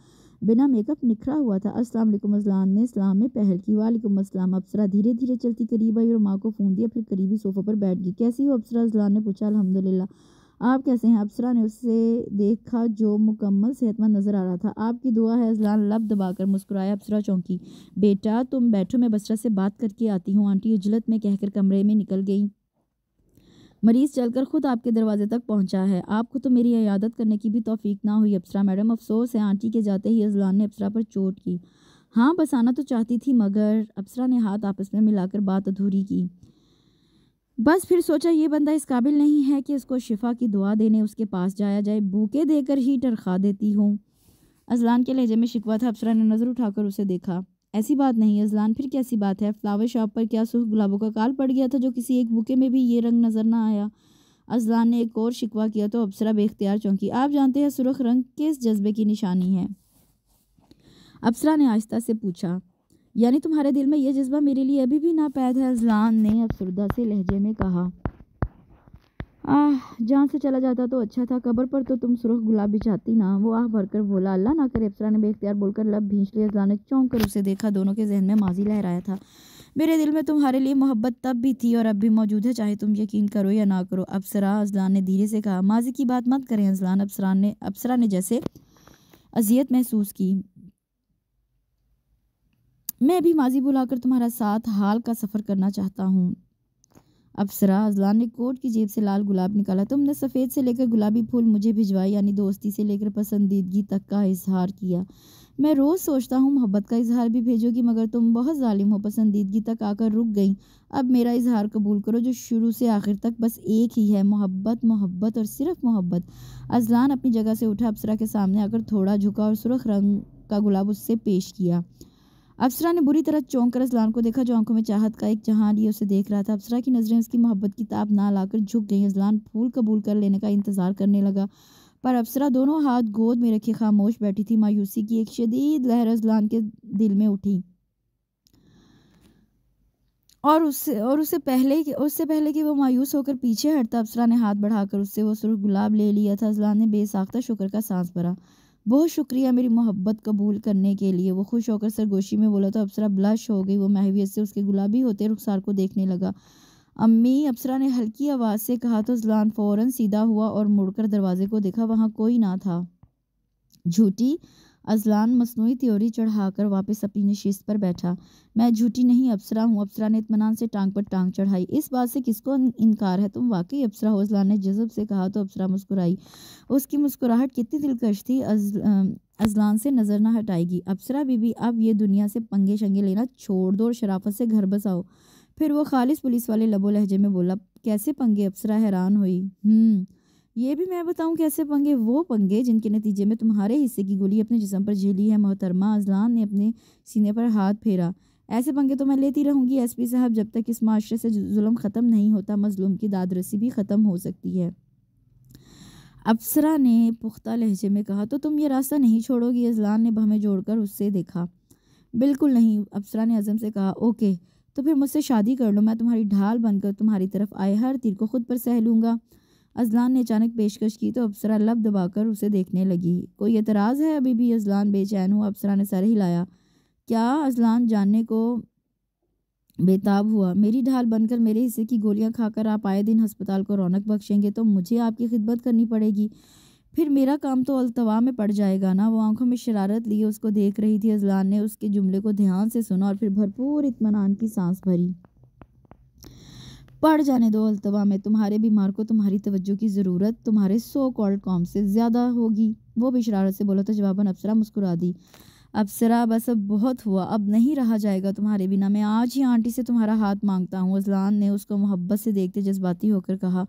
بنا میک اپ نکھرا ہوا تھا۔ السلام علیکم۔ اذلان نے اسلام میں پہل کی۔ وعلیکم السلام۔ ابصرہ دھیرے دھیرے چلتی قریب آئی اور ماں کو فون دیا، پھر قریبی صوفے پر بیٹھ گئی۔ کیسی ہو ابصرہ؟ اذلان نے پوچھا۔ الحمدللہ، آپ کیسے ہیں؟ ابصرہ نے اسے دیکھا جو مکمل صحت مند نظر آ رہا تھا۔ آپ کی دعا ہے۔ اذلان لب دبا کر مسکرایا۔ ابصرہ چونکی۔ بیٹا تم بیٹھو، میں بصرہ سے بات کر کے آتی ہوں۔ آنٹی عجلت میں کہہ کر کمرے میں نکل گئی۔ مریض چل کر خود آپ کے دروازے تک پہنچا ہے، آپ کو تو میری عیادت کرنے کی بھی توفیق نہ ہوئی۔ ابصرہ میڈم افسوس ہے۔ آنٹی کے جاتے ہی اذلان نے ابصرہ پر چوٹ کی۔ ہاں بس آنا تو چاہتی تھی مگر، ابصرہ نے ہاتھ آپس میں ملا کر بات ادھوری کی۔ بس پھر سوچا یہ بندہ اس قابل نہیں ہے کہ اس کو شفا کی دعا دینے اس کے پاس جایا جائے، بوکے دے کر ہی ٹرخا دیتی ہوں۔ اذلان کے لہجے میں شکوہ تھا۔ ابصرہ نے نظر اٹھا کر اسے دیکھا۔ ایسی بات نہیں اذلان، پھر کیسی بات ہے؟ فلاور شاپ پر کیا سرخ گلابوں کا کال پڑ گیا تھا جو کسی ایک بوکے میں بھی یہ رنگ نظر نہ آیا؟ اذلان نے ایک اور شکوہ کیا تو ابصرہ بے اختیار چونکی۔ آپ جانتے ہیں سرخ رنگ کس جذبے کی نشانی ہے؟ ابصرہ نے آہستہ سے پوچھا۔ یعنی تمہارے دل میں یہ جذبہ میرے لیے ابھی بھی ناپید ہے؟ اذلان نے افسردہ سے لہجے میں کہا۔ جان سے چلا جاتا تو اچھا تھا، قبر پر تو تم سرخ گلاب بچھاتی نا۔ وہ آہ بھر کر بولا۔ اللہ نہ کرے، ابصرہ نے بے اختیار بول کر لب بھینچ لیے۔ اذلان نے چونک کر اسے دیکھا۔ دونوں کے ذہن میں ماضی لہرایا تھا۔ میرے دل میں تمہارے لیے محبت تب بھی تھی اور اب بھی موجود ہے، چاہے تم یقین کرو یا نہ کرو ابصرہ، اذلان نے دھیرے سے کہا۔ ماضی کی بات مت کریں اذلان، ابصرہ نے جیسے اذیت محسوس کی۔ میں بھی ماضی بلا کر تمہارا ساتھ حال کا سفر کرنا چاہتا ہوں ابصرہ۔ اذلان نے کوٹ کی جیب سے لال گلاب نکالا۔ تم نے سفید سے لے کر گلابی پھول مجھے بھجوائے، یعنی دوستی سے لے کر پسندیدگی تک کا اظہار کیا۔ میں روز سوچتا ہوں محبت کا اظہار بھی بھیجو گی، مگر تم بہت ظالم ہو، پسندیدگی تک آ کر رک گئیں۔ اب میرا اظہار قبول کرو جو شروع سے آخر تک بس ایک ہی ہے، محبت، محبت اور صرف محبت۔ اذلان اپنی جگہ سے اٹھا، ابصرہ کے سامنے آ کر تھوڑا جھکا اور سرخ رنگ کا گلاب اس سے پیش کیا۔ ابصرہ نے بری طرح چونک کر اذلان کو دیکھا جو آنکھوں میں چاہت کا ایک جہاں لیے اسے دیکھ رہا تھا۔ ابصرہ کی نظریں اس کی محبت کی تاب نہ لا کر جھک گئیں۔ اذلان پھول قبول کر لینے کا انتظار کرنے لگا، پر ابصرہ دونوں ہاتھ گود میں رکھے خاموش بیٹھی تھی۔ مایوسی کی ایک شدید لہر اذلان کے دل میں اٹھی۔ اس سے پہلے کہ وہ مایوس ہو کر پیچھے ہٹتا، ابصرا نے ہاتھ بڑھا کر اس سے وہ سرخ گلاب لے لیا تھا۔ اذلان نے بے ساختہ شکر کا سانس بھرا۔ بہت شکریہ میری محبت قبول کرنے کے لیے، وہ خوش ہو کر سرگوشی میں بولا تو ابصرا بلش ہو گئی۔ وہ محویت سے اس کے گلابی ہوتے رخسار کو دیکھنے لگا۔ امی، ابصرا نے ہلکی آواز سے کہا تو اذلان فوراً سیدھا ہوا اور مڑ کر دروازے کو دیکھا، وہاں کوئی نہ تھا۔ جھوٹی! اذلان مصنوعی تیوری چڑھا کر واپس اپنی نشست پر بیٹھا۔ میں جھوٹی نہیں ابصرا ہوں، ابصرا نے اطمینان سے ٹانگ پر ٹانگ چڑھائی۔ اس بات سے کس کو انکار ہے، تم واقعی ابصرا ہو، اذلان نے جذب سے کہا تو ابصرا مسکرائی۔ اس کی مسکراہٹ کتنی دلکش تھی، اذلان سے نظر نہ ہٹائے گی۔ ابصرا بی بی، اب یہ دنیا سے پنگے شنگے لینا چھوڑ دو اور شرافت سے گھر بس آؤ۔ پھر وہ خالص پولیس والے لب و لہجے میں بولا۔ کیسے پنگے؟ ابصرا حیران ہوئی۔ یہ بھی میں بتاؤں کیسے پنگے؟ وہ پنگے جن کے نتیجے میں تمہارے حصے کی گولی اپنے جسم پر جھیلی ہے محترمہ۔ اذلان نے اپنے سینے پر ہاتھ پھیرا۔ ایسے پنگے تو میں لیتی رہوں گی ایس پی صاحب، جب تک اس معاشرے سے ظلم ختم نہیں ہوتا مظلوم کی داد رسی بھی ختم ہو سکتی ہے۔ ابصرا نے پختہ لہجے میں کہا۔ تو تم یہ راستہ نہیں چھوڑو گی؟ اذلان نے بھویں جوڑ کر اس سے دیکھا۔ بالکل نہیں، ابصرا نے عزم سے کہا۔ اوکے، تو پھر مجھ سے شادی کر لو، میں تمہاری ڈھال بن کر تمہاری طرف آئے ہر تیر کو خود پر سہ لوں گا۔ اذلان نے اچانک پیشکش کی تو ابصرا لب دبا کر اسے دیکھنے لگی۔ کوئی اعتراض ہے؟ ابھی بھی اذلان بے چین ہوا۔ ابصرا نے سر ہلایا۔ کیا؟ اذلان جاننے کو بےتاب ہوا۔ میری ڈھال بن کر میرے حصے کی گولیاں کھا کر آپ آئے دن ہسپتال کو رونق بخشیں گے تو مجھے آپ کی خدمت کرنی پڑے گی، پھر میرا کام تو التوا میں پڑ جائے گا نا۔ وہ آنکھوں میں شرارت لیے اس کو دیکھ رہی تھی۔ اذلان نے اس کے جملے کو دھیان سے سنا اور پھر بھرپور اطمینان کی سانس بھری۔ پڑ جانے دو التوا میں، تمہارے بیمار کو تمہاری توجہ کی ضرورت تمہارے سو کالڈ قوم سے زیادہ ہوگی، وہ بھی شرارت سے بولا تو جواباً ابصرا مسکرا دی۔ ابصرا، بس اب بہت ہوا، اب نہیں رہا جائے گا تمہارے بنا، میں آج ہی آنٹی سے تمہارا ہاتھ مانگتا ہوں۔ اذلان نے اس کو محبت سے دیکھتے جذباتی ہو کر کہا۔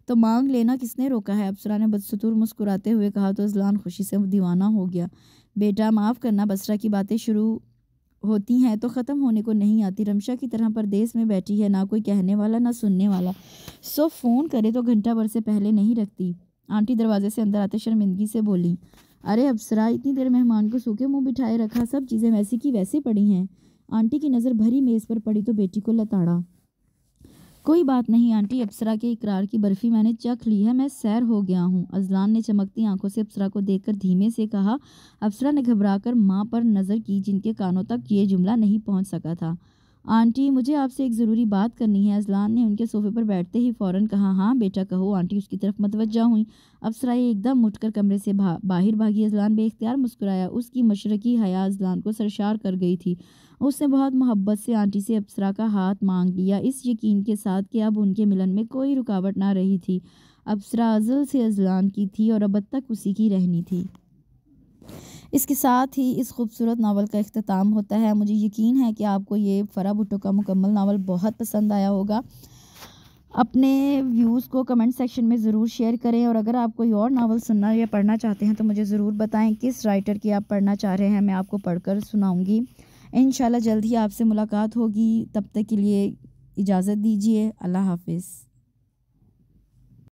تو مانگ لینا، کس نے روکا ہے؟ ابصرا نے بدستور مسکراتے ہوئے کہا تو اذلان خوشی سے دیوانہ ہو گیا۔ بیٹا معاف کرنا، بصرہ کی باتیں شروع ہوتی ہیں تو ختم ہونے کو نہیں آتی، رمشا کی طرح پردیس میں بیٹھی ہے، نہ کوئی کہنے والا نہ سننے والا، سو فون کرے تو گھنٹہ بھر سے پہلے نہیں رکھتی۔ آنٹی دروازے سے اندر آتے شرمندگی سے بولی۔ ارے ابصرا، اتنی دیر مہمان کو سوکھے منہ بٹھائے رکھا، سب چیزیں ویسی کی ویسی پڑی ہیں۔ آنٹی کی نظر بھری میز پر پڑی تو بیٹی کو لتاڑا۔ کوئی بات نہیں آنٹی، ابصرا کے اقرار کی برفی میں نے چکھ لی ہے، میں سیر ہو گیا ہوں۔ اذلان نے چمکتی آنکھوں سے ابصرا کو دیکھ کر دھیمے سے کہا۔ ابصرا نے گھبرا کر ماں پر نظر کی جن کے کانوں تک یہ جملہ نہیں پہنچ سکا تھا۔ آنٹی، مجھے آپ سے ایک ضروری بات کرنی ہے۔ اذلان نے ان کے صوفے پر بیٹھتے ہی فوراً کہا۔ ہاں بیٹا کہو۔ آنٹی اس کی طرف متوجہ ہوئیں۔ ابصرا ایک دم اٹھ کر کمرے سے باہر بھاگی۔ اذلان بے اختیار مسکرایا۔ اس کی مشرقی حیا اذلان کو سرشار کر گئی تھی۔ اس نے بہت محبت سے آنٹی سے ابصرا کا ہاتھ مانگ لیا، اس یقین کے ساتھ کہ اب ان کے ملن میں کوئی رکاوٹ نہ رہی تھی۔ ابصرا ازل سے اذلان کی تھی اور اب تک اسی کی رہنی تھی۔ اس کے ساتھ ہی اس خوبصورت ناول کا اختتام ہوتا ہے۔ مجھے یقین ہے کہ آپ کو یہ فرح بھٹو کا مکمل ناول بہت پسند آیا ہوگا۔ اپنے ویوز کو کمنٹ سیکشن میں ضرور شیئر کریں، اور اگر آپ کوئی اور ناول سننا یا پڑھنا چاہتے ہیں تو مجھے ضرور بتائیں کس رائٹر کی آپ پڑھنا چاہ رہے ہیں، میں آپ کو پڑھ کر سناؤں گی۔ انشاءاللہ جلد ہی آپ سے ملاقات ہوگی، تب تک کے لیے اجازت دیجیے۔ اللہ حافظ۔